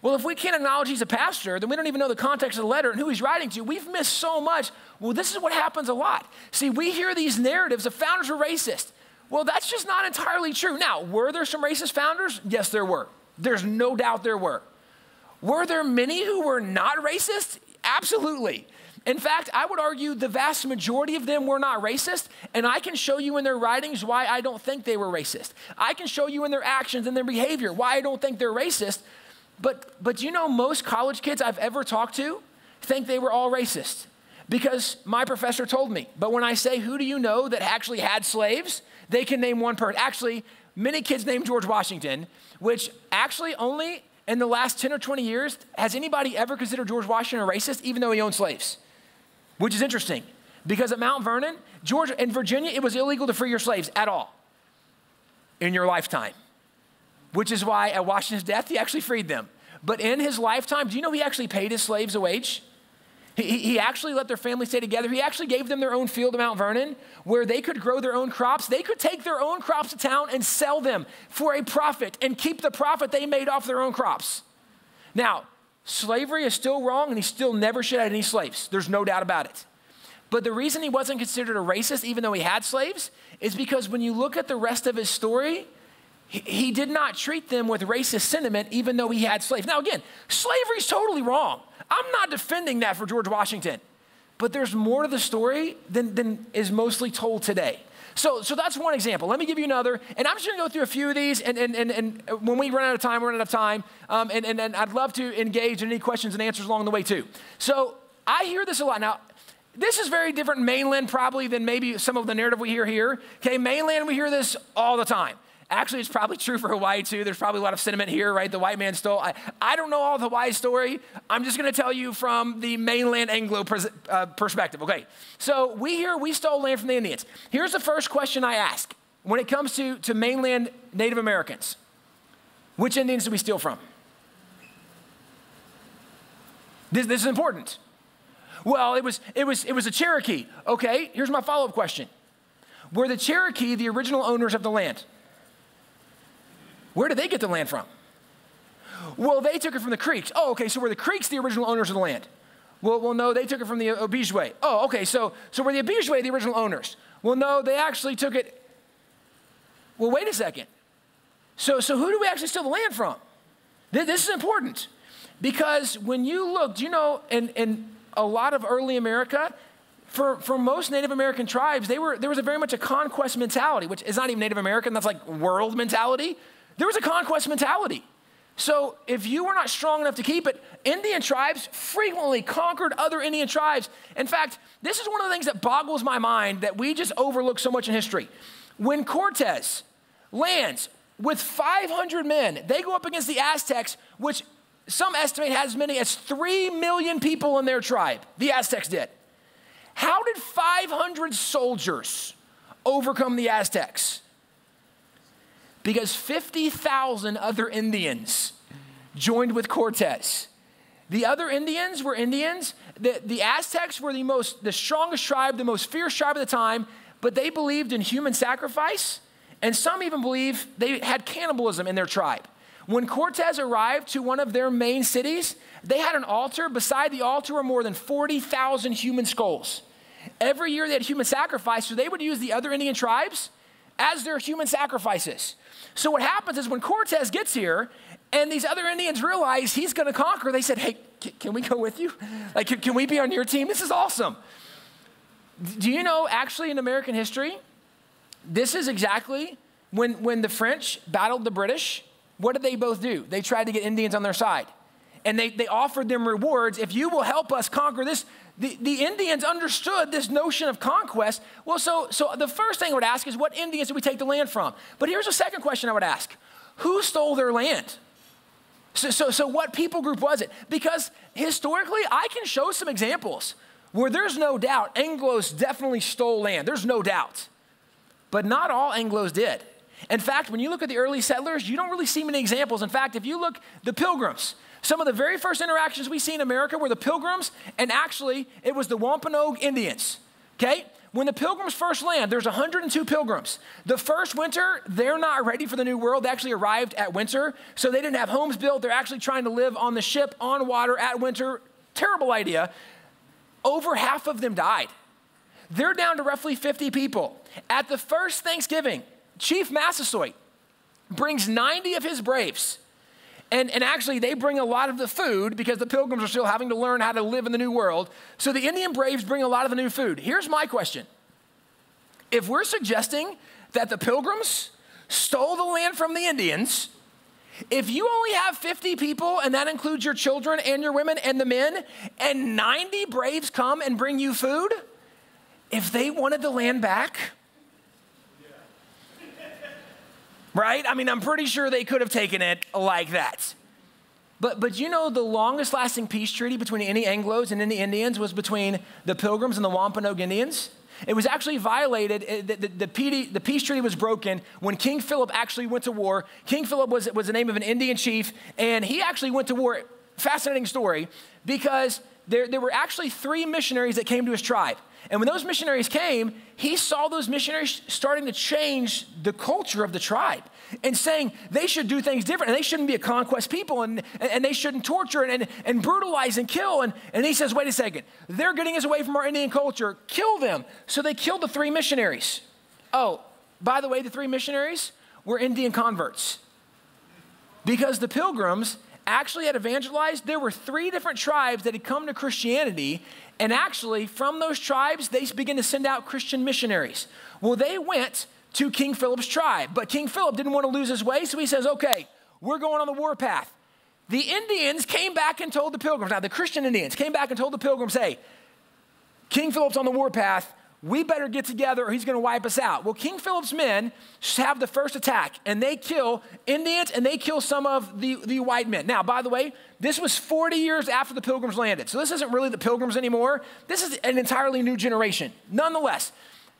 Well, if we can't acknowledge he's a pastor, then we don't even know the context of the letter and who he's writing to. We've missed so much. Well, this is what happens a lot. See, we hear these narratives of founders were racist. Well, that's just not entirely true. Now, were there some racist founders? Yes, there were. There's no doubt there were. Were there many who were not racist? Absolutely. In fact, I would argue the vast majority of them were not racist, and I can show you in their writings why I don't think they were racist. I can show you in their actions and their behavior why I don't think they're racist. But you know, most college kids I've ever talked to think they were all racist because my professor told me. But when I say, who do you know that actually had slaves? They can name one person. Actually, many kids named George Washington, which actually only in the last 10 or 20 years has anybody ever considered George Washington a racist, even though he owned slaves, which is interesting because at Mount Vernon, Georgia, in Virginia, it was illegal to free your slaves at all in your lifetime. Which is why at Washington's death, he actually freed them. But in his lifetime, do you know he actually paid his slaves a wage? He actually let their family stay together. He actually gave them their own field at Mount Vernon where they could grow their own crops. They could take their own crops to town and sell them for a profit and keep the profit they made off their own crops. Now, slavery is still wrong and he still never should have had any slaves. There's no doubt about it. But the reason he wasn't considered a racist, even though he had slaves, is because when you look at the rest of his story, he did not treat them with racist sentiment, even though he had slaves. Now, again, slavery is totally wrong. I'm not defending that for George Washington. But there's more to the story than is mostly told today. So that's one example. Let me give you another. And I'm just going to go through a few of these. And when we run out of time, we're running out of time. And I'd love to engage in any questions and answers along the way, too. So I hear this a lot. Now, this is very different in mainland probably than maybe some of the narrative we hear here. Okay, mainland, we hear this all the time. Actually, it's probably true for Hawaii, too. There's probably a lot of sentiment here, right? The white man stole. I don't know all of Hawaii's story. I'm just going to tell you from the mainland Anglo perspective, okay? So we stole land from the Indians. Here's the first question I ask when it comes to mainland Native Americans. Which Indians did we steal from? This is important. Well, it was a Cherokee. Okay, here's my follow-up question. Were the Cherokee the original owners of the land? Where did they get the land from? Well, they took it from the Creeks. Oh, okay, so were the Creeks the original owners of the land? Well, no, they took it from the Ojibwe. Oh, okay, so were the Ojibwe the original owners? Well, no, they actually took it. Well, wait a second. So who do we actually steal the land from? This is important because when you look, do you know, in a lot of early America, for most Native American tribes, there was very much a conquest mentality, which is not even Native American, that's like world mentality. There was a conquest mentality. So if you were not strong enough to keep it, Indian tribes frequently conquered other Indian tribes. In fact, this is one of the things that boggles my mind that we just overlook so much in history. When Cortez lands with 500 men, they go up against the Aztecs, which some estimate had as many as 3 million people in their tribe. The Aztecs did. How did 500 soldiers overcome the Aztecs? Because 50,000 other Indians joined with Cortez. The other Indians were Indians. The Aztecs were the strongest tribe, the most fierce tribe at the time, but they believed in human sacrifice, and some even believe they had cannibalism in their tribe. When Cortez arrived to one of their main cities, they had an altar. Beside the altar were more than 40,000 human skulls. Every year they had human sacrifice, so they would use the other Indian tribes as their human sacrifices. So what happens is when Cortez gets here and these other Indians realize he's going to conquer, they said, hey, can we go with you? Like, can we be on your team? This is awesome. Do you know, actually in American history, this is exactly when the French battled the British, what did they both do? They tried to get Indians on their side. and they offered them rewards. If you will help us conquer this, the Indians understood this notion of conquest. Well, so the first thing I would ask is, what Indians did we take the land from? But here's a second question I would ask. Who stole their land? So what people group was it? Because historically, I can show some examples where there's no doubt Anglos definitely stole land. There's no doubt. But not all Anglos did. In fact, when you look at the early settlers, you don't really see many examples. In fact, if you look, the Pilgrims, some of the very first interactions we see in America were the Pilgrims, and actually, it was the Wampanoag Indians, okay? When the Pilgrims first land, there's 102 Pilgrims. The first winter, they're not ready for the New World. They actually arrived at winter, so they didn't have homes built. They're actually trying to live on the ship, on water, at winter. Terrible idea. Over half of them died. They're down to roughly 50 people. At the first Thanksgiving, Chief Massasoit brings 90 of his braves. And actually, they bring a lot of the food because the Pilgrims are still having to learn how to live in the New World. So the Indian braves bring a lot of the new food. Here's my question. If we're suggesting that the Pilgrims stole the land from the Indians, if you only have 50 people, and that includes your children and your women and the men, and 90 braves come and bring you food, if they wanted the land back, right? I mean, I'm pretty sure they could have taken it like that. But you know, the longest lasting peace treaty between any Anglos and any Indians was between the Pilgrims and the Wampanoag Indians. It was actually violated. The peace treaty was broken when King Philip actually went to war. King Philip was the name of an Indian chief, and he actually went to war. Fascinating story, because there were actually 3 missionaries that came to his tribe. And when those missionaries came, he saw those missionaries starting to change the culture of the tribe and saying they should do things different, and they shouldn't be a conquest people, and they shouldn't torture and brutalize and kill. And he says, wait a second, they're getting us away from our Indian culture. Kill them. So they killed the 3 missionaries. Oh, by the way, the 3 missionaries were Indian converts, because the Pilgrims actually had evangelized. There were 3 different tribes that had come to Christianity, and actually from those tribes, they began to send out Christian missionaries. Well, they went to King Philip's tribe, but King Philip didn't want to lose his way, so he says, okay, we're going on the warpath. The Indians came back and told the Pilgrims, now the Christian Indians came back and told the Pilgrims, hey, King Philip's on the warpath. We better get together or he's going to wipe us out. Well, King Philip's men have the first attack, and they kill Indians, and they kill some of the white men. Now, by the way, this was 40 years after the Pilgrims landed. So this isn't really the Pilgrims anymore. This is an entirely new generation. Nonetheless,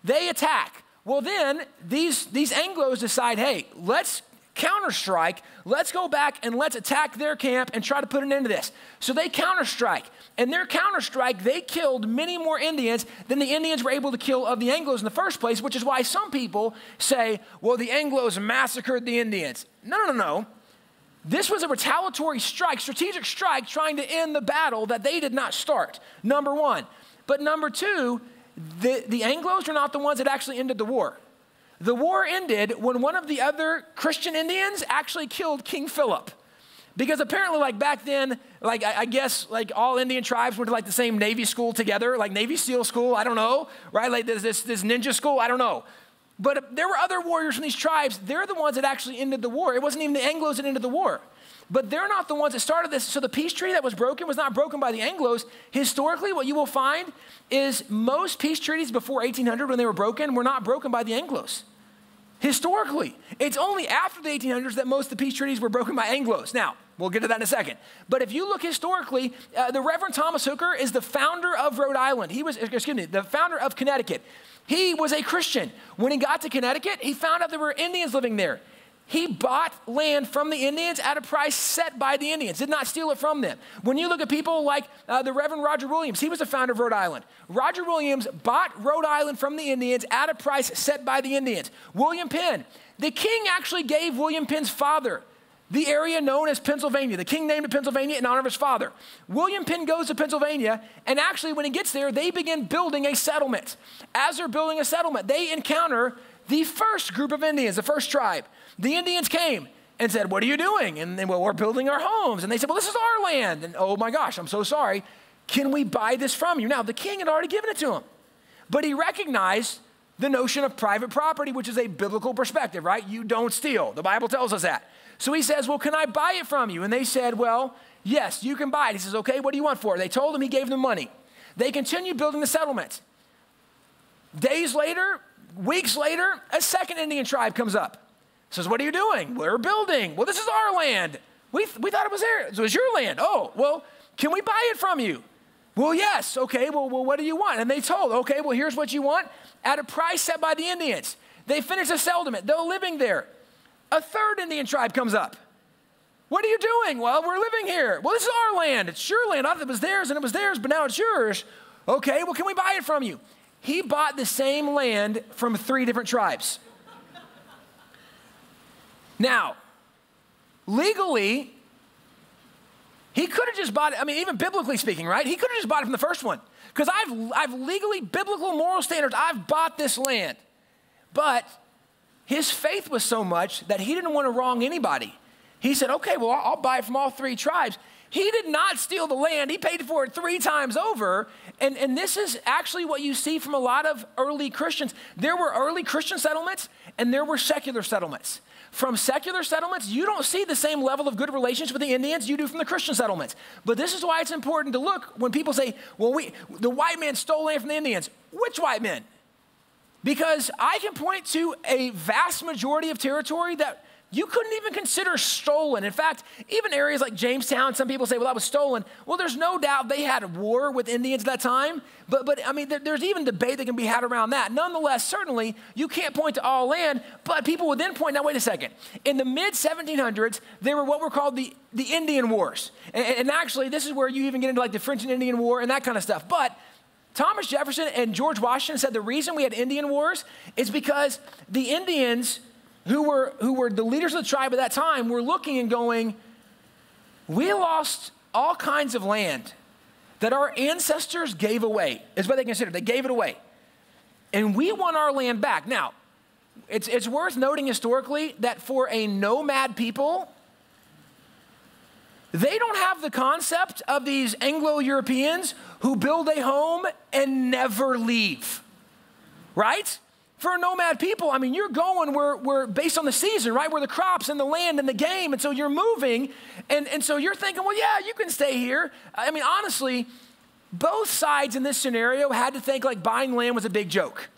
they attack. Well, then these Anglos decide, hey, let's counterstrike. Let's go back and let's attack their camp and try to put an end to this. So they counterstrike. And their counterstrike, they killed many more Indians than the Indians were able to kill of the Anglos in the first place, which is why some people say, well, the Anglos massacred the Indians. No. This was a retaliatory strike, strategic strike, trying to end the battle that they did not start, number 1. But number 2, the Anglos are not the ones that actually ended the war. The war ended when one of the other Christian Indians actually killed King Philip. Because apparently, like back then, like I guess like all Indian tribes went to like the same Navy school together, like Navy SEAL school, I don't know, right? Like this ninja school, I don't know. But there were other warriors from these tribes. They're the ones that actually ended the war. It wasn't even the Anglos that ended the war. But they're not the ones that started this. So the peace treaty that was broken was not broken by the Anglos. Historically, what you will find is most peace treaties before 1800, when they were not broken by the Anglos. Historically, it's only after the 1800s that most of the peace treaties were broken by Anglos. Now, we'll get to that in a second. But if you look historically, the Reverend Thomas Hooker is the founder of Rhode Island. He was, the founder of Connecticut. He was a Christian. When he got to Connecticut, he found out there were Indians living there. He bought land from the Indians at a price set by the Indians, did not steal it from them. When you look at people like the Reverend Roger Williams, he was the founder of Rhode Island. Roger Williams bought Rhode Island from the Indians at a price set by the Indians. William Penn, the king actually gave William Penn's father the area known as Pennsylvania. The king named it Pennsylvania in honor of his father. William Penn goes to Pennsylvania, and actually when he gets there, they begin building a settlement. As they're building a settlement, they encounter the first group of Indians, the first tribe. The Indians came and said, what are you doing? And they, well, we're building our homes. And they said, well, this is our land. And oh my gosh, I'm so sorry. Can we buy this from you? Now, the king had already given it to him, but he recognized the notion of private property, which is a biblical perspective, right? You don't steal. The Bible tells us that. So he says, well, can I buy it from you? And they said, well, yes, you can buy it. He says, okay, what do you want for it? They told him, he gave them money. They continued building the settlement. Days later, weeks later, a second Indian tribe comes up. Says, what are you doing? We're building. Well, this is our land. We thought it was theirs. It was your land. Oh, well, can we buy it from you? Well, yes. Okay, well, what do you want? And they told, okay, well, here's what you want at a price set by the Indians. They finished the settlement. They're living there. A third Indian tribe comes up. What are you doing? Well, we're living here. Well, this is our land. It's your land. I thought it was theirs and it was theirs, but now it's yours. Okay, well, can we buy it from you? He bought the same land from 3 different tribes. Now, legally, he could have just bought it. I mean, even biblically speaking, right? He could have just bought it from the first one. Because I've legally, biblical, moral standards, I've bought this land. But his faith was so much that he didn't want to wrong anybody. He said, okay, well, I'll buy it from all 3 tribes. He did not steal the land. He paid for it 3 times over. And this is actually what you see from a lot of early Christians. There were early Christian settlements and there were secular settlements. From secular settlements, you don't see the same level of good relations with the Indians you do from the Christian settlements. But this is why it's important to look when people say, well, the white man stole land from the Indians. Which white men? Because I can point to a vast majority of territory that you couldn't even consider stolen. In fact, even areas like Jamestown, some people say, well, that was stolen. Well, there's no doubt they had a war with Indians at that time. But I mean, there's even debate that can be had around that. Nonetheless, certainly, you can't point to all land, but people would then point, now wait a second. In the mid-1700s, there were what were called the Indian Wars. And actually, this is where you even get into like the French and Indian War and that kind of stuff. But Thomas Jefferson and George Washington said the reason we had Indian Wars is because the Indians who were the leaders of the tribe at that time were looking and going, we lost all kinds of land that our ancestors gave away, is what they considered. They gave it away. And we want our land back. Now, it's worth noting historically that for a nomad people, they don't have the concept of these Anglo-Europeans who build a home and never leave, right? For nomad people, I mean, you're going where based on the season, right? Where the crops and the land and the game. And so you're moving. And so you're thinking, well, yeah, you can stay here. I mean, honestly, both sides in this scenario had to think like buying land was a big joke.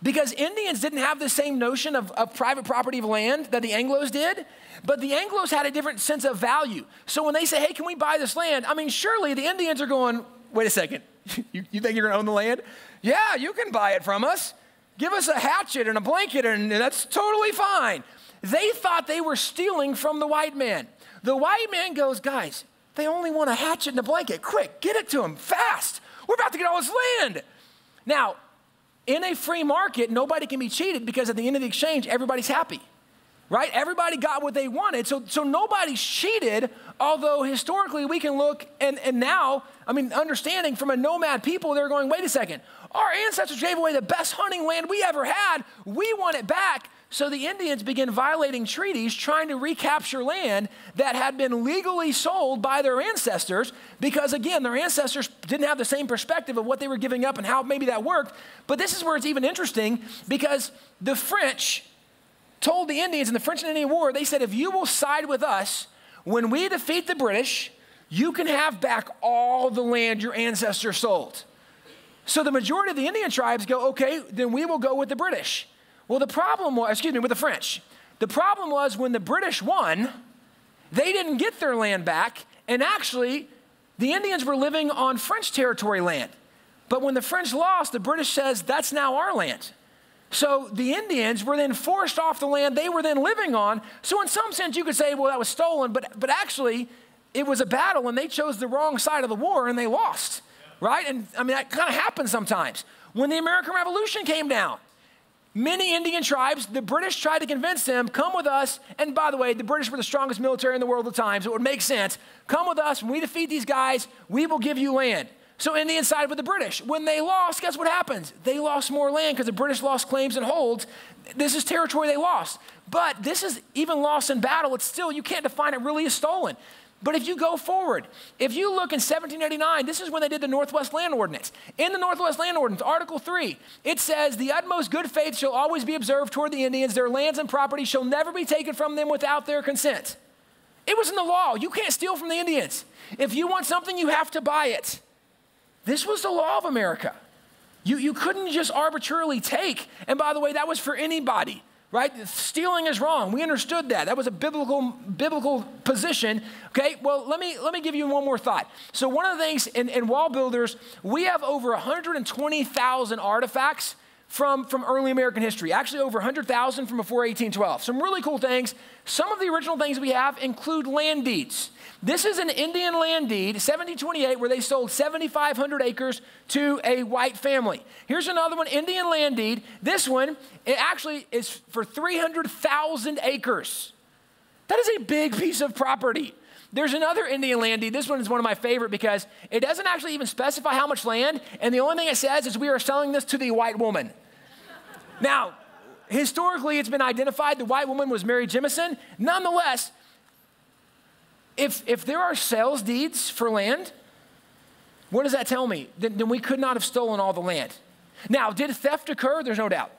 Because Indians didn't have the same notion of private property of land that the Anglos did. But the Anglos had a different sense of value. So when they say, hey, can we buy this land? I mean, surely the Indians are going, wait a second. You think you're going to own the land? Yeah, you can buy it from us. Give us a hatchet and a blanket and that's totally fine. They thought they were stealing from the white man. The white man goes, guys, they only want a hatchet and a blanket. Quick, get it to them fast. We're about to get all this land. Now, in a free market, nobody can be cheated because at the end of the exchange, everybody's happy, right? Everybody got what they wanted. So nobody's cheated, although historically we can look and now, I mean, understanding from a nomad people, they're going, wait a second. Our ancestors gave away the best hunting land we ever had. We want it back. So the Indians began violating treaties, trying to recapture land that had been legally sold by their ancestors because, again, their ancestors didn't have the same perspective of what they were giving up and how maybe that worked. But this is where it's even interesting because the French told the Indians in the French and Indian War, they said, if you will side with us, when we defeat the British, you can have back all the land your ancestors sold. So the majority of the Indian tribes go, okay, then we will go with the British. Well, the problem was, with the French. The problem was when the British won, they didn't get their land back. And actually, the Indians were living on French territory land. But when the French lost, the British says, that's now our land. So the Indians were then forced off the land they were then living on. So in some sense, you could say, well, that was stolen. But actually, it was a battle, and they chose the wrong side of the war, and they lost. Right? And I mean, that kind of happens sometimes. When the American Revolution came down, many Indian tribes, the British tried to convince them, come with us. And by the way, the British were the strongest military in the world at the time, so it would make sense. Come with us. When we defeat these guys, we will give you land. So Indians sided with the British. When they lost, guess what happens? They lost more land because the British lost claims and holds. This is territory they lost. But this is even lost in battle. It's still, you can't define it really as stolen. But if you go forward, if you look in 1789, this is when they did the Northwest Land Ordinance. In the Northwest Land Ordinance, Article 3, it says, the utmost good faith shall always be observed toward the Indians. Their lands and property shall never be taken from them without their consent. It was in the law. You can't steal from the Indians. If you want something, you have to buy it. This was the law of America. You couldn't just arbitrarily take. And by the way, that was for anybody. Right? Stealing is wrong. We understood that. That was a biblical position. Okay, well, let me give you one more thought. So one of the things in Wall Builders, we have over 120,000 artifacts from early American history. Actually, over 100,000 from before 1812. Some really cool things. Some of the original things we have include land deeds. This is an Indian land deed, 1728, where they sold 7,500 acres to a white family. Here's another one, Indian land deed. This one, it actually is for 300,000 acres. That is a big piece of property. There's another Indian land deed. This one is one of my favorite because it doesn't actually even specify how much land, and the only thing it says is we are selling this to the white woman. Now, historically, it's been identified the white woman was Mary Jemison. Nonetheless, if there are sales deeds for land, what does that tell me? Then we could not have stolen all the land. Now, did theft occur? There's no doubt.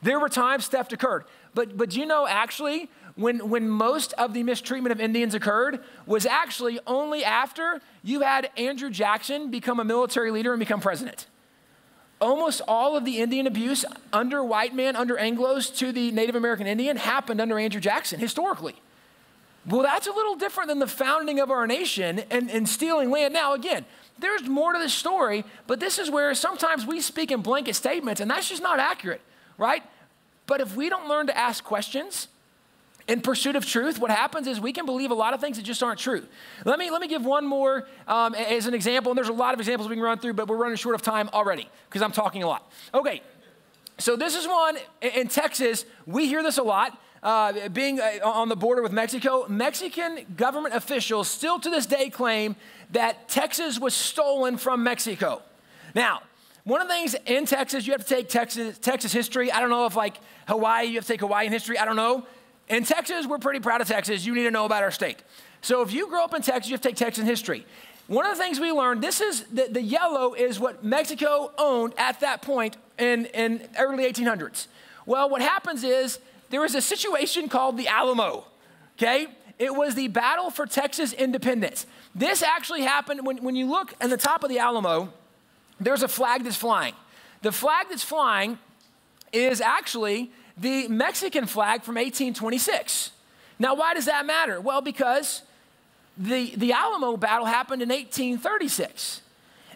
There were times theft occurred. But do you know, actually, when most of the mistreatment of Indians occurred was actually only after you had Andrew Jackson become a military leader and become president. Almost all of the Indian abuse under white men, under Anglos to the Native American Indian happened under Andrew Jackson, historically. Well, that's a little different than the founding of our nation and stealing land. Now, again, there's more to this story, but this is where sometimes we speak in blanket statements, and that's just not accurate, right? But if we don't learn to ask questions in pursuit of truth, what happens is we can believe a lot of things that just aren't true. Let me give one more as an example, and there's a lot of examples we can run through, but we're running short of time already because I'm talking a lot. Okay, so this is one in Texas. We hear this a lot. Being on the border with Mexico, Mexican government officials still to this day claim that Texas was stolen from Mexico. Now, one of the things in Texas, you have to take Texas history. I don't know if like Hawaii, you have to take Hawaiian history. I don't know. In Texas, we're pretty proud of Texas. You need to know about our state. So if you grow up in Texas, you have to take Texan history. One of the things we learned, this is the yellow is what Mexico owned at that point in early 1800s. Well, what happens is there was a situation called the Alamo, okay? It was the battle for Texas independence. This actually happened when you look at the top of the Alamo, there's a flag that's flying. The flag that's flying is actually the Mexican flag from 1826. Now, why does that matter? Well, because the Alamo battle happened in 1836.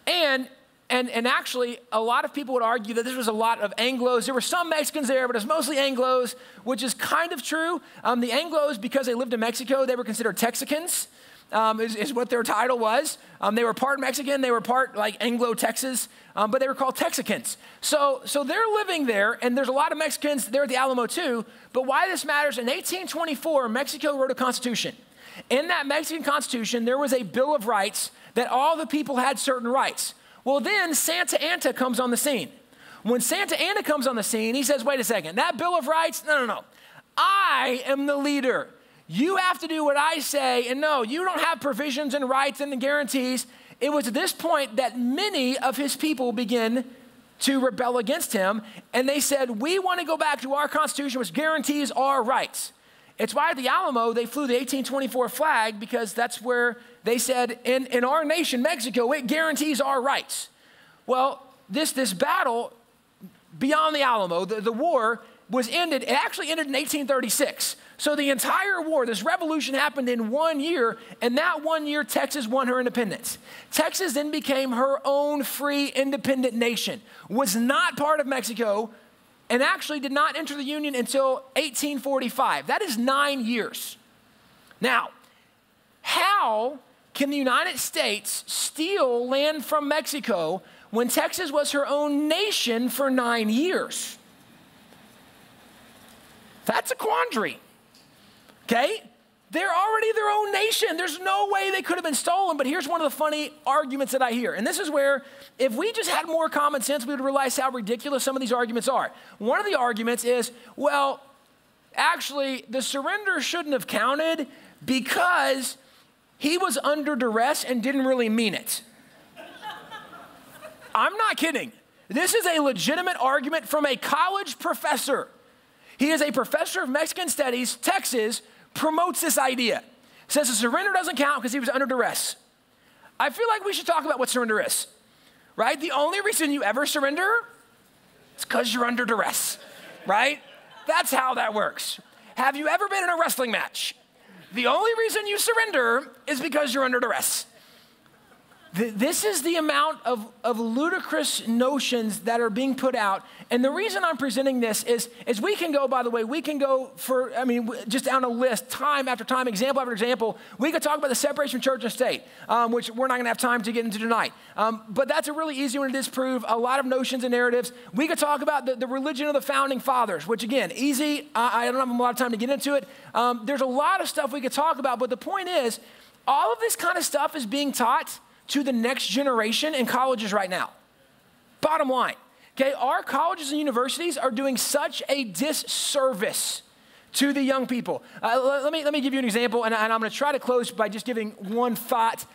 And actually, a lot of people would argue that this was a lot of Anglos. There were some Mexicans there, but it was mostly Anglos, which is kind of true. The Anglos, because they lived in Mexico, they were considered Texicans, is what their title was. They were part Mexican, they were part like Anglo-Texas, but they were called Texicans. So they're living there, and there's a lot of Mexicans there at the Alamo too. But why this matters, in 1824, Mexico wrote a constitution. In that Mexican constitution, there was a Bill of Rights that all the people had certain rights. Well, then Santa Anna comes on the scene. When Santa Anna comes on the scene, he says, wait a second, that Bill of Rights, no. I am the leader. You have to do what I say, and no, you don't have provisions and rights and the guarantees. It was at this point that many of his people begin to rebel against him, and they said, we want to go back to our Constitution, which guarantees our rights. It's why at the Alamo, they flew the 1824 flag, because that's where they said, in our nation, Mexico, it guarantees our rights. Well, this battle beyond the Alamo, the war was ended. It actually ended in 1836. So the entire war, this revolution happened in 1 year, and that 1 year, Texas won her independence. Texas then became her own free, independent nation, was not part of Mexico, and actually did not enter the Union until 1845. That is 9 years. Now, how can the United States steal land from Mexico when Texas was her own nation for 9 years? That's a quandary, okay? They're already their own nation. There's no way they could have been stolen, but here's one of the funny arguments that I hear. And this is where, if we just had more common sense, we would realize how ridiculous some of these arguments are. One of the arguments is, well, actually, the surrender shouldn't have counted because he was under duress and didn't really mean it. I'm not kidding. This is a legitimate argument from a college professor. He is a professor of Mexican studies, Texas, promotes this idea. Says the surrender doesn't count because he was under duress. I feel like we should talk about what surrender is, right? The only reason you ever surrender is because you're under duress, right? That's how that works. Have you ever been in a wrestling match? The only reason you surrender is because you're under duress. This is the amount of ludicrous notions that are being put out. And the reason I'm presenting this is we can go, by the way, we can go for, just down a list, time after time, example after example. We could talk about the separation of church and state, which we're not going to have time to get into tonight. But that's a really easy one to disprove. A lot of notions and narratives. We could talk about the religion of the founding fathers, which again, easy. I don't have a lot of time to get into it. There's a lot of stuff we could talk about. But the point is, all of this kind of stuff is being taught to the next generation in colleges right now. Bottom line, okay, our colleges and universities are doing such a disservice to the young people. Let me give you an example, and I'm going to try to close by just giving one thought,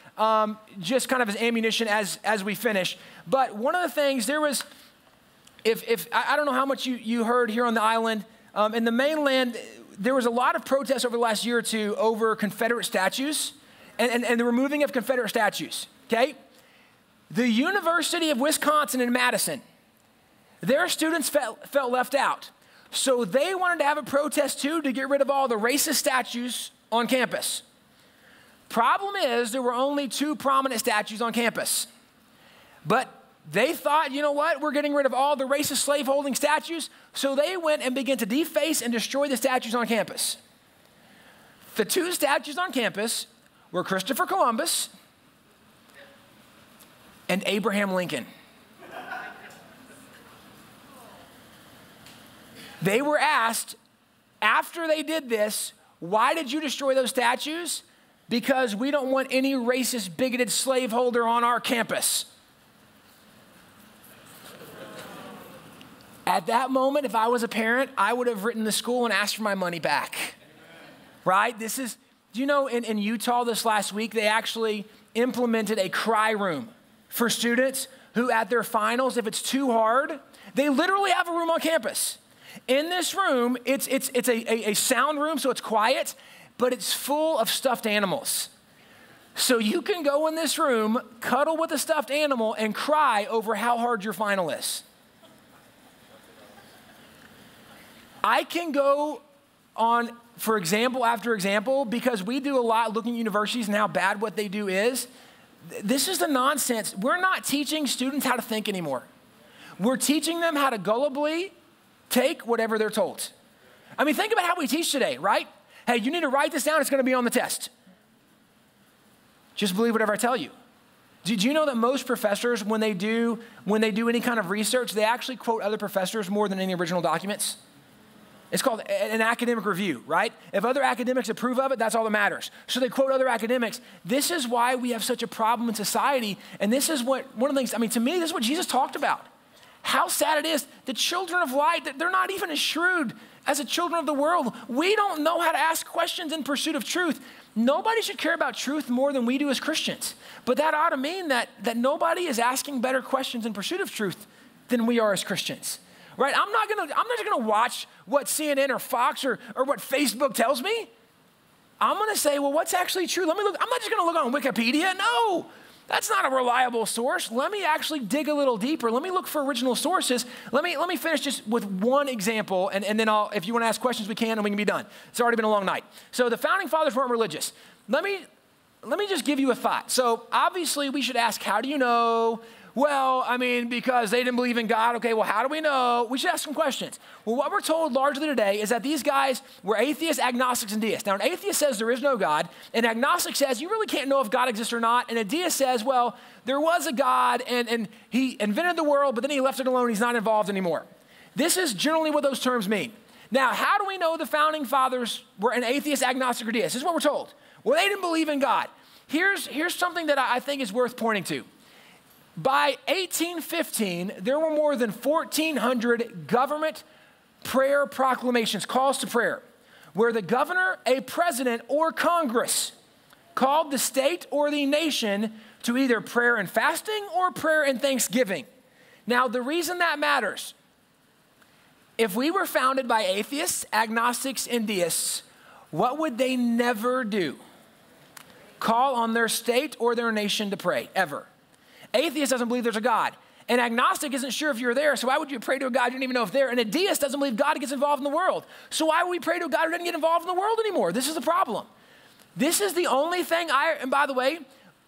just kind of as ammunition as we finish. But one of the things, there was, if I don't know how much you heard here on the island, in the mainland, there was a lot of protests over the last year or two over Confederate statues and the removing of Confederate statues. Okay, the University of Wisconsin in Madison, their students felt left out. So they wanted to have a protest too to get rid of all the racist statues on campus. Problem is, there were only 2 prominent statues on campus. But they thought, you know what, we're getting rid of all the racist slaveholding statues. So they went and began to deface and destroy the statues on campus. The 2 statues on campus were Christopher Columbus and Abraham Lincoln. They were asked, after they did this, why did you destroy those statues? Because we don't want any racist, bigoted slaveholder on our campus. At that moment, if I was a parent, I would have written the school and asked for my money back. Right? This is, do you know, in Utah this last week, they actually implemented a cry room for students who at their finals, if it's too hard, they literally have a room on campus. In this room, it's a sound room, so it's quiet, but it's full of stuffed animals. So you can go in this room, cuddle with a stuffed animal, and cry over how hard your final is. I can go on, for example after example, because we do a lot looking at universities and how bad what they do is. This is the nonsense. We're not teaching students how to think anymore. We're teaching them how to gullibly take whatever they're told. I mean, think about how we teach today, right? Hey, you need to write this down. It's going to be on the test. Just believe whatever I tell you. Did you know that most professors, when they do any kind of research, they actually quote other professors more than any original documents? It's called an academic review, right? If other academics approve of it, that's all that matters. So they quote other academics. This is why we have such a problem in society. And this is one of the things, to me, this is what Jesus talked about. How sad it is. The children of light, they're not even as shrewd as the children of the world. We don't know how to ask questions in pursuit of truth. Nobody should care about truth more than we do as Christians. But that ought to mean that nobody is asking better questions in pursuit of truth than we are as Christians. Right? I'm not just gonna watch what CNN or Fox or what Facebook tells me. I'm gonna say, well, what's actually true? Let me look. I'm not just gonna look on Wikipedia. No, that's not a reliable source. Let me actually dig a little deeper. Let me look for original sources. Let me finish just with one example, and then if you want to ask questions, we can, and we can be done. It's already been a long night. So the founding fathers weren't religious. Let me just give you a thought. So obviously we should ask, how do you know? Well, because they didn't believe in God. Okay, well, how do we know? We should ask some questions. Well, what we're told largely today is that these guys were atheists, agnostics, and deists. Now, an atheist says there is no God. An agnostic says you really can't know if God exists or not. And a deist says, well, there was a God, and he invented the world, but then he left it alone. He's not involved anymore. This is generally what those terms mean. Now, how do we know the founding fathers were an atheist, agnostic, or deist? This is what we're told. Well, they didn't believe in God. Here's something that I think is worth pointing to. By 1815, there were more than 1,400 government prayer proclamations, calls to prayer, where the governor, a president, or Congress called the state or the nation to either prayer and fasting or prayer and thanksgiving. Now, the reason that matters, if we were founded by atheists, agnostics, and deists, what would they never do? Call on their state or their nation to pray, ever. Atheist doesn't believe there's a God. An agnostic isn't sure if you're there, so why would you pray to a God you don't even know if there? And a deist doesn't believe God gets involved in the world. So why would we pray to a God who doesn't get involved in the world anymore? This is the problem. This is the only thing and by the way,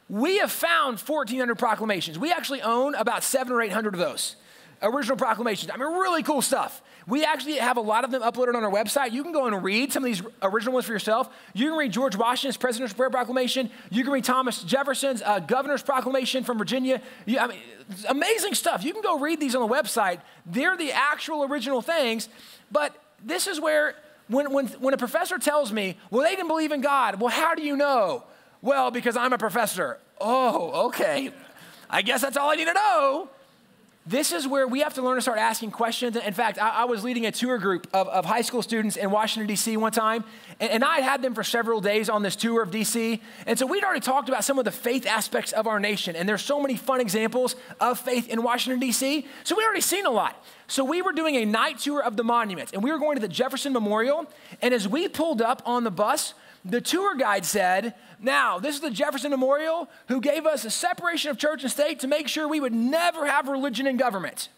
we have found 1,400 proclamations. We actually own about 700 or 800 of those original proclamations. I mean, really cool stuff. We actually have a lot of them uploaded on our website. You can go and read some of these original ones for yourself. You can read George Washington's President's Prayer Proclamation. You can read Thomas Jefferson's Governor's Proclamation from Virginia. I mean, amazing stuff. You can go read these on the website. They're the actual original things. But this is where, when a professor tells me, well, they didn't believe in God. Well, how do you know? Well, because I'm a professor. Oh, okay. I guess that's all I need to know. This is where we have to learn to start asking questions. In fact, I was leading a tour group of high school students in Washington, D.C. one time, and I had them for several days on this tour of D.C., and so we'd already talked about some of the faith aspects of our nation, and there's so many fun examples of faith in Washington, D.C., so we'd already seen a lot. So we were doing a night tour of the monuments, and we were going to the Jefferson Memorial, and as we pulled up on the bus, the tour guide said, now, this is the Jefferson Memorial who gave us a separation of church and state to make sure we would never have religion in government.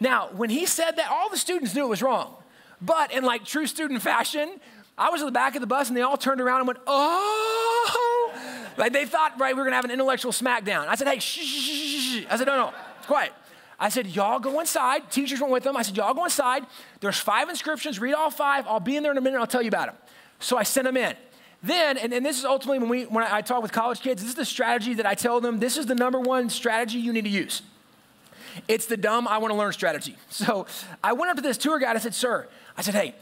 Now, when he said that, all the students knew it was wrong. But in like true student fashion, I was at the back of the bus and they all turned around and went, oh. Like they thought, right, we were going to have an intellectual smackdown. I said, hey, shh, shh, shh, shh. I said, no, it's quiet. I said, y'all go inside. Teachers went with them. I said, y'all go inside. There's 5 inscriptions. Read all 5. I'll be in there in a minute. I'll tell you about them. So I sent them in. Then, and this is ultimately when I talk with college kids, this is the strategy that I tell them, this is the number one strategy you need to use. It's the dumb, I want to learn strategy. So I went up to this tour guide, I said, sir, I said, hey,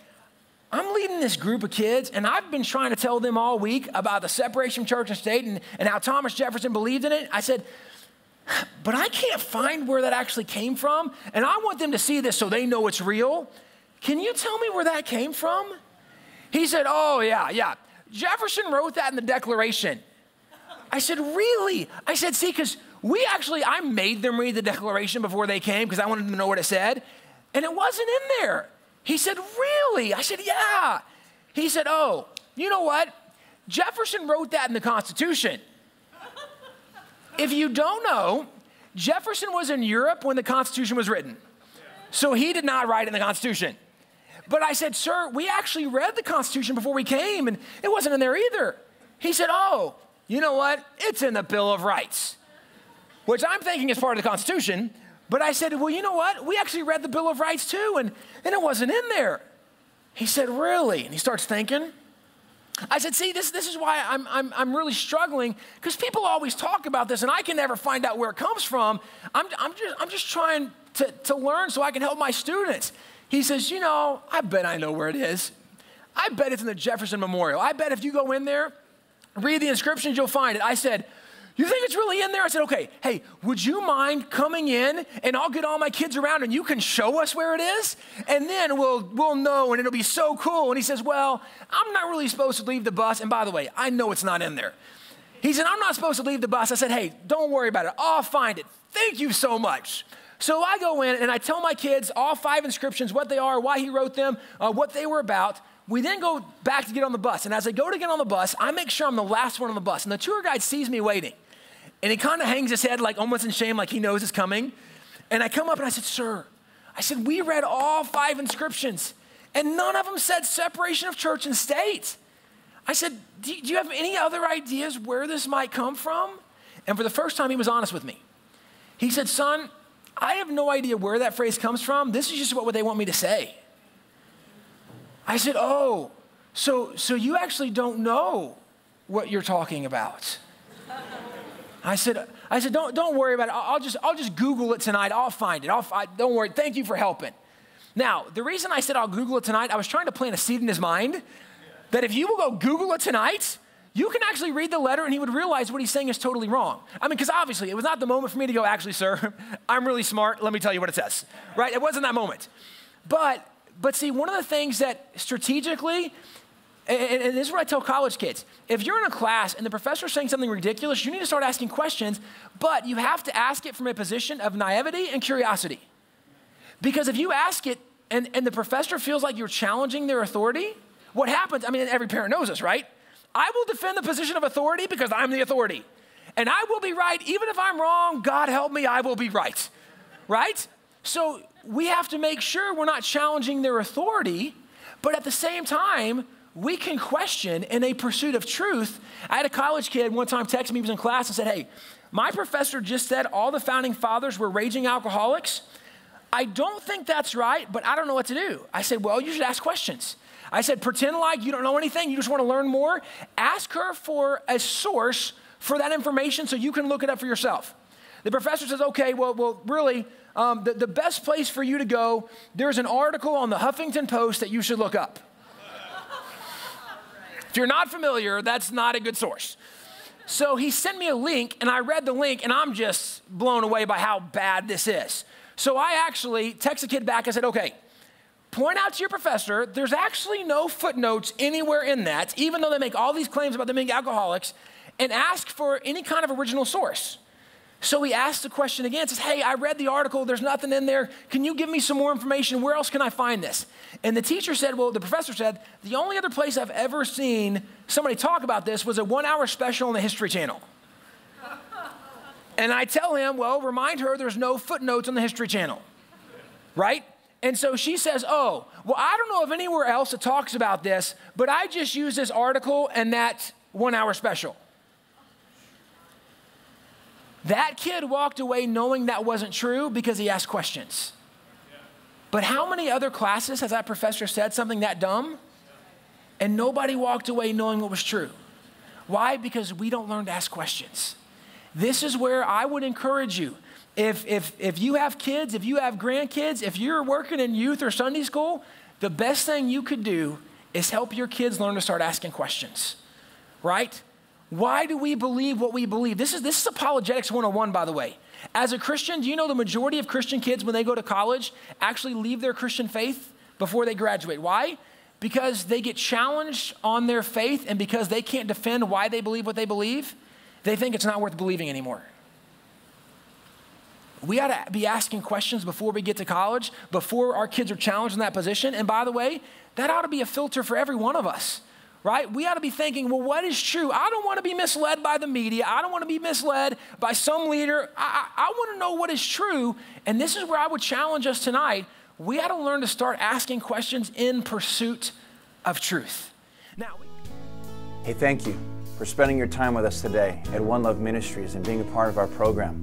I'm leading this group of kids, and I've been trying to tell them all week about the separation of church and state and how Thomas Jefferson believed in it. I said, but I can't find where that actually came from, and I want them to see this so they know it's real. Can you tell me where that came from? He said, oh, yeah. Jefferson wrote that in the Declaration. I said, really? I said, see, because I made them read the Declaration before they came because I wanted them to know what it said, and it wasn't in there. He said, really? I said, yeah. He said, oh, you know what? Jefferson wrote that in the Constitution. If you don't know, Jefferson was in Europe when the Constitution was written. So he did not write in the Constitution. But I said, sir, we actually read the Constitution before we came, and it wasn't in there either. He said, oh, you know what? It's in the Bill of Rights, which I'm thinking is part of the Constitution. But I said, well, you know what? We actually read the Bill of Rights too, and it wasn't in there. He said, really? And he starts thinking. I said, see, this is why I'm really struggling, because people always talk about this, and I can never find out where it comes from. I'm just trying to learn so I can help my students. He says, you know, I bet I know where it is. I bet it's in the Jefferson Memorial. I bet if you go in there, read the inscriptions, you'll find it. I said, you think it's really in there? I said, okay, hey, would you mind coming in and I'll get all my kids around and you can show us where it is? And then we'll know and it'll be so cool. And he says, well, I'm not really supposed to leave the bus. And by the way, I know it's not in there. He said, I'm not supposed to leave the bus. I said, hey, don't worry about it. I'll find it. Thank you so much. So I go in and I tell my kids all 5 inscriptions, what they are, why he wrote them, what they were about. We then go back to get on the bus. And as I go to get on the bus, I make sure I'm the last one on the bus. And the tour guide sees me waiting. And he kind of hangs his head like almost in shame, like he knows it's coming. And I come up and I said, sir, I said, we read all 5 inscriptions. And none of them said separation of church and state. I said, do you have any other ideas where this might come from? And for the first time, he was honest with me. He said, son, I have no idea where that phrase comes from. This is just what they want me to say. I said, oh, so you actually don't know what you're talking about. I said, don't worry about it. I'll just Google it tonight. I'll find it. Don't worry. Thank you for helping. Now, the reason I said I'll Google it tonight, I was trying to plant a seed in his mind that if you will go Google it tonight, you can actually read the letter and he would realize what he's saying is totally wrong. I mean, because obviously it was not the moment for me to go, actually, sir, I'm really smart. Let me tell you what it says, right? It wasn't that moment. But see, one of the things that strategically, And this is what I tell college kids. If you're in a class and the professor's saying something ridiculous, you need to start asking questions, but you have to ask it from a position of naivety and curiosity. Because if you ask it and the professor feels like you're challenging their authority, what happens, I mean, every parent knows this, right? I will defend the position of authority because I'm the authority. And I will be right. Even if I'm wrong, God help me, I will be right. Right? So we have to make sure we're not challenging their authority, but at the same time, we can question in a pursuit of truth. I had a college kid one time text me, he was in class and said, hey, my professor just said all the founding fathers were raging alcoholics. I don't think that's right, but I don't know what to do. I said, well, you should ask questions. I said, pretend like you don't know anything, you just want to learn more. Ask her for a source for that information so you can look it up for yourself. The professor says, okay, well, really, the best place for you to go, there's an article on the Huffington Post that you should look up. If you're not familiar, that's not a good source. So he sent me a link, and I read the link, and I'm just blown away by how bad this is. So I actually texted the kid back. I said, okay, point out to your professor, there's actually no footnotes anywhere in that, even though they make all these claims about them being alcoholics, and ask for any kind of original source. So he asked the question again, says, hey, I read the article, there's nothing in there. Can you give me some more information? Where else can I find this? And the teacher said, well, the professor said, the only other place I've ever seen somebody talk about this was a 1-hour special on the History Channel. And I tell him, well, remind her there's no footnotes on the History Channel, right? And so she says, oh, well, I don't know of anywhere else that talks about this, but I just use this article and that 1-hour special. That kid walked away knowing that wasn't true because he asked questions. But how many other classes has that professor said something that dumb? And nobody walked away knowing what was true. Why? Because we don't learn to ask questions. This is where I would encourage you. If you have kids, if you have grandkids, if you're working in youth or Sunday school, the best thing you could do is help your kids learn to start asking questions, right? Why do we believe what we believe? This is apologetics 101, by the way. As a Christian, do you know the majority of Christian kids, when they go to college, actually leave their Christian faith before they graduate? Why? Because they get challenged on their faith, and because they can't defend why they believe what they believe, they think it's not worth believing anymore. We ought to be asking questions before we get to college, before our kids are challenged in that position. And by the way, that ought to be a filter for every one of us. Right? We ought to be thinking, well, what is true? I don't want to be misled by the media. I don't want to be misled by some leader. I want to know what is true. And this is where I would challenge us tonight. We ought to learn to start asking questions in pursuit of truth. Now, hey, thank you for spending your time with us today at One Love Ministries and being a part of our program.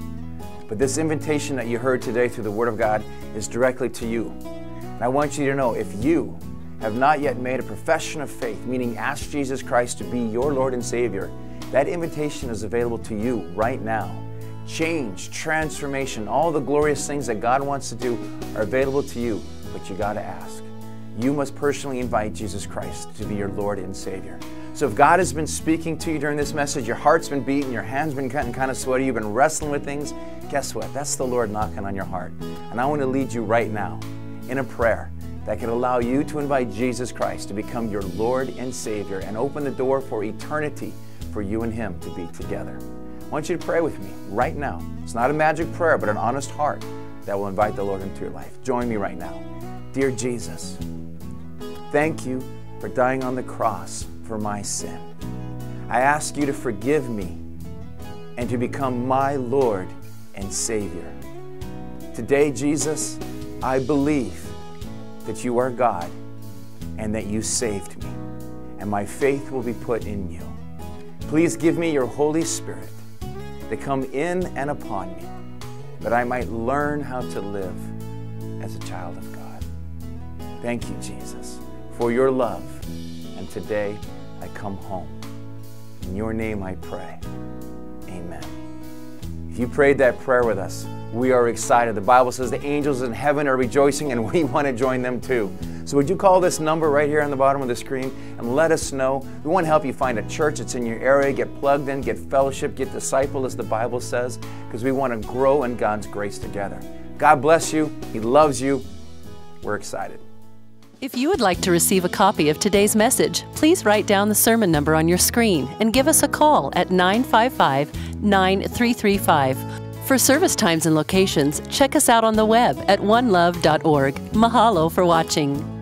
But this invitation that you heard today through the Word of God is directly to you. And I want you to know, if you have not yet made a profession of faith, meaning ask Jesus Christ to be your Lord and Savior, that invitation is available to you right now. Change, transformation, all the glorious things that God wants to do are available to you, but you got to ask. You must personally invite Jesus Christ to be your Lord and Savior. So if God has been speaking to you during this message, your heart's been beating, your hands been getting kind of sweaty, you've been wrestling with things, guess what? That's the Lord knocking on your heart. And I want to lead you right now in a prayer that can allow you to invite Jesus Christ to become your Lord and Savior and open the door for eternity for you and Him to be together. I want you to pray with me right now. It's not a magic prayer, but an honest heart that will invite the Lord into your life. Join me right now. Dear Jesus, thank you for dying on the cross for my sin. I ask you to forgive me and to become my Lord and Savior. Today, Jesus, I believe that you are God and that you saved me, and my faith will be put in you. Please give me your Holy Spirit to come in and upon me, that I might learn how to live as a child of God. Thank you, Jesus, for your love, and today I come home. In your name I pray. Amen. If you prayed that prayer with us, we are excited. The Bible says the angels in heaven are rejoicing, and we want to join them too. So would you call this number right here on the bottom of the screen and let us know? We want to help you find a church that's in your area, get plugged in, get fellowship, get discipled, as the Bible says, because we want to grow in God's grace together. God bless you. He loves you. We're excited. If you would like to receive a copy of today's message, please write down the sermon number on your screen and give us a call at 955-9335. For service times and locations, check us out on the web at onelove.org. Mahalo for watching.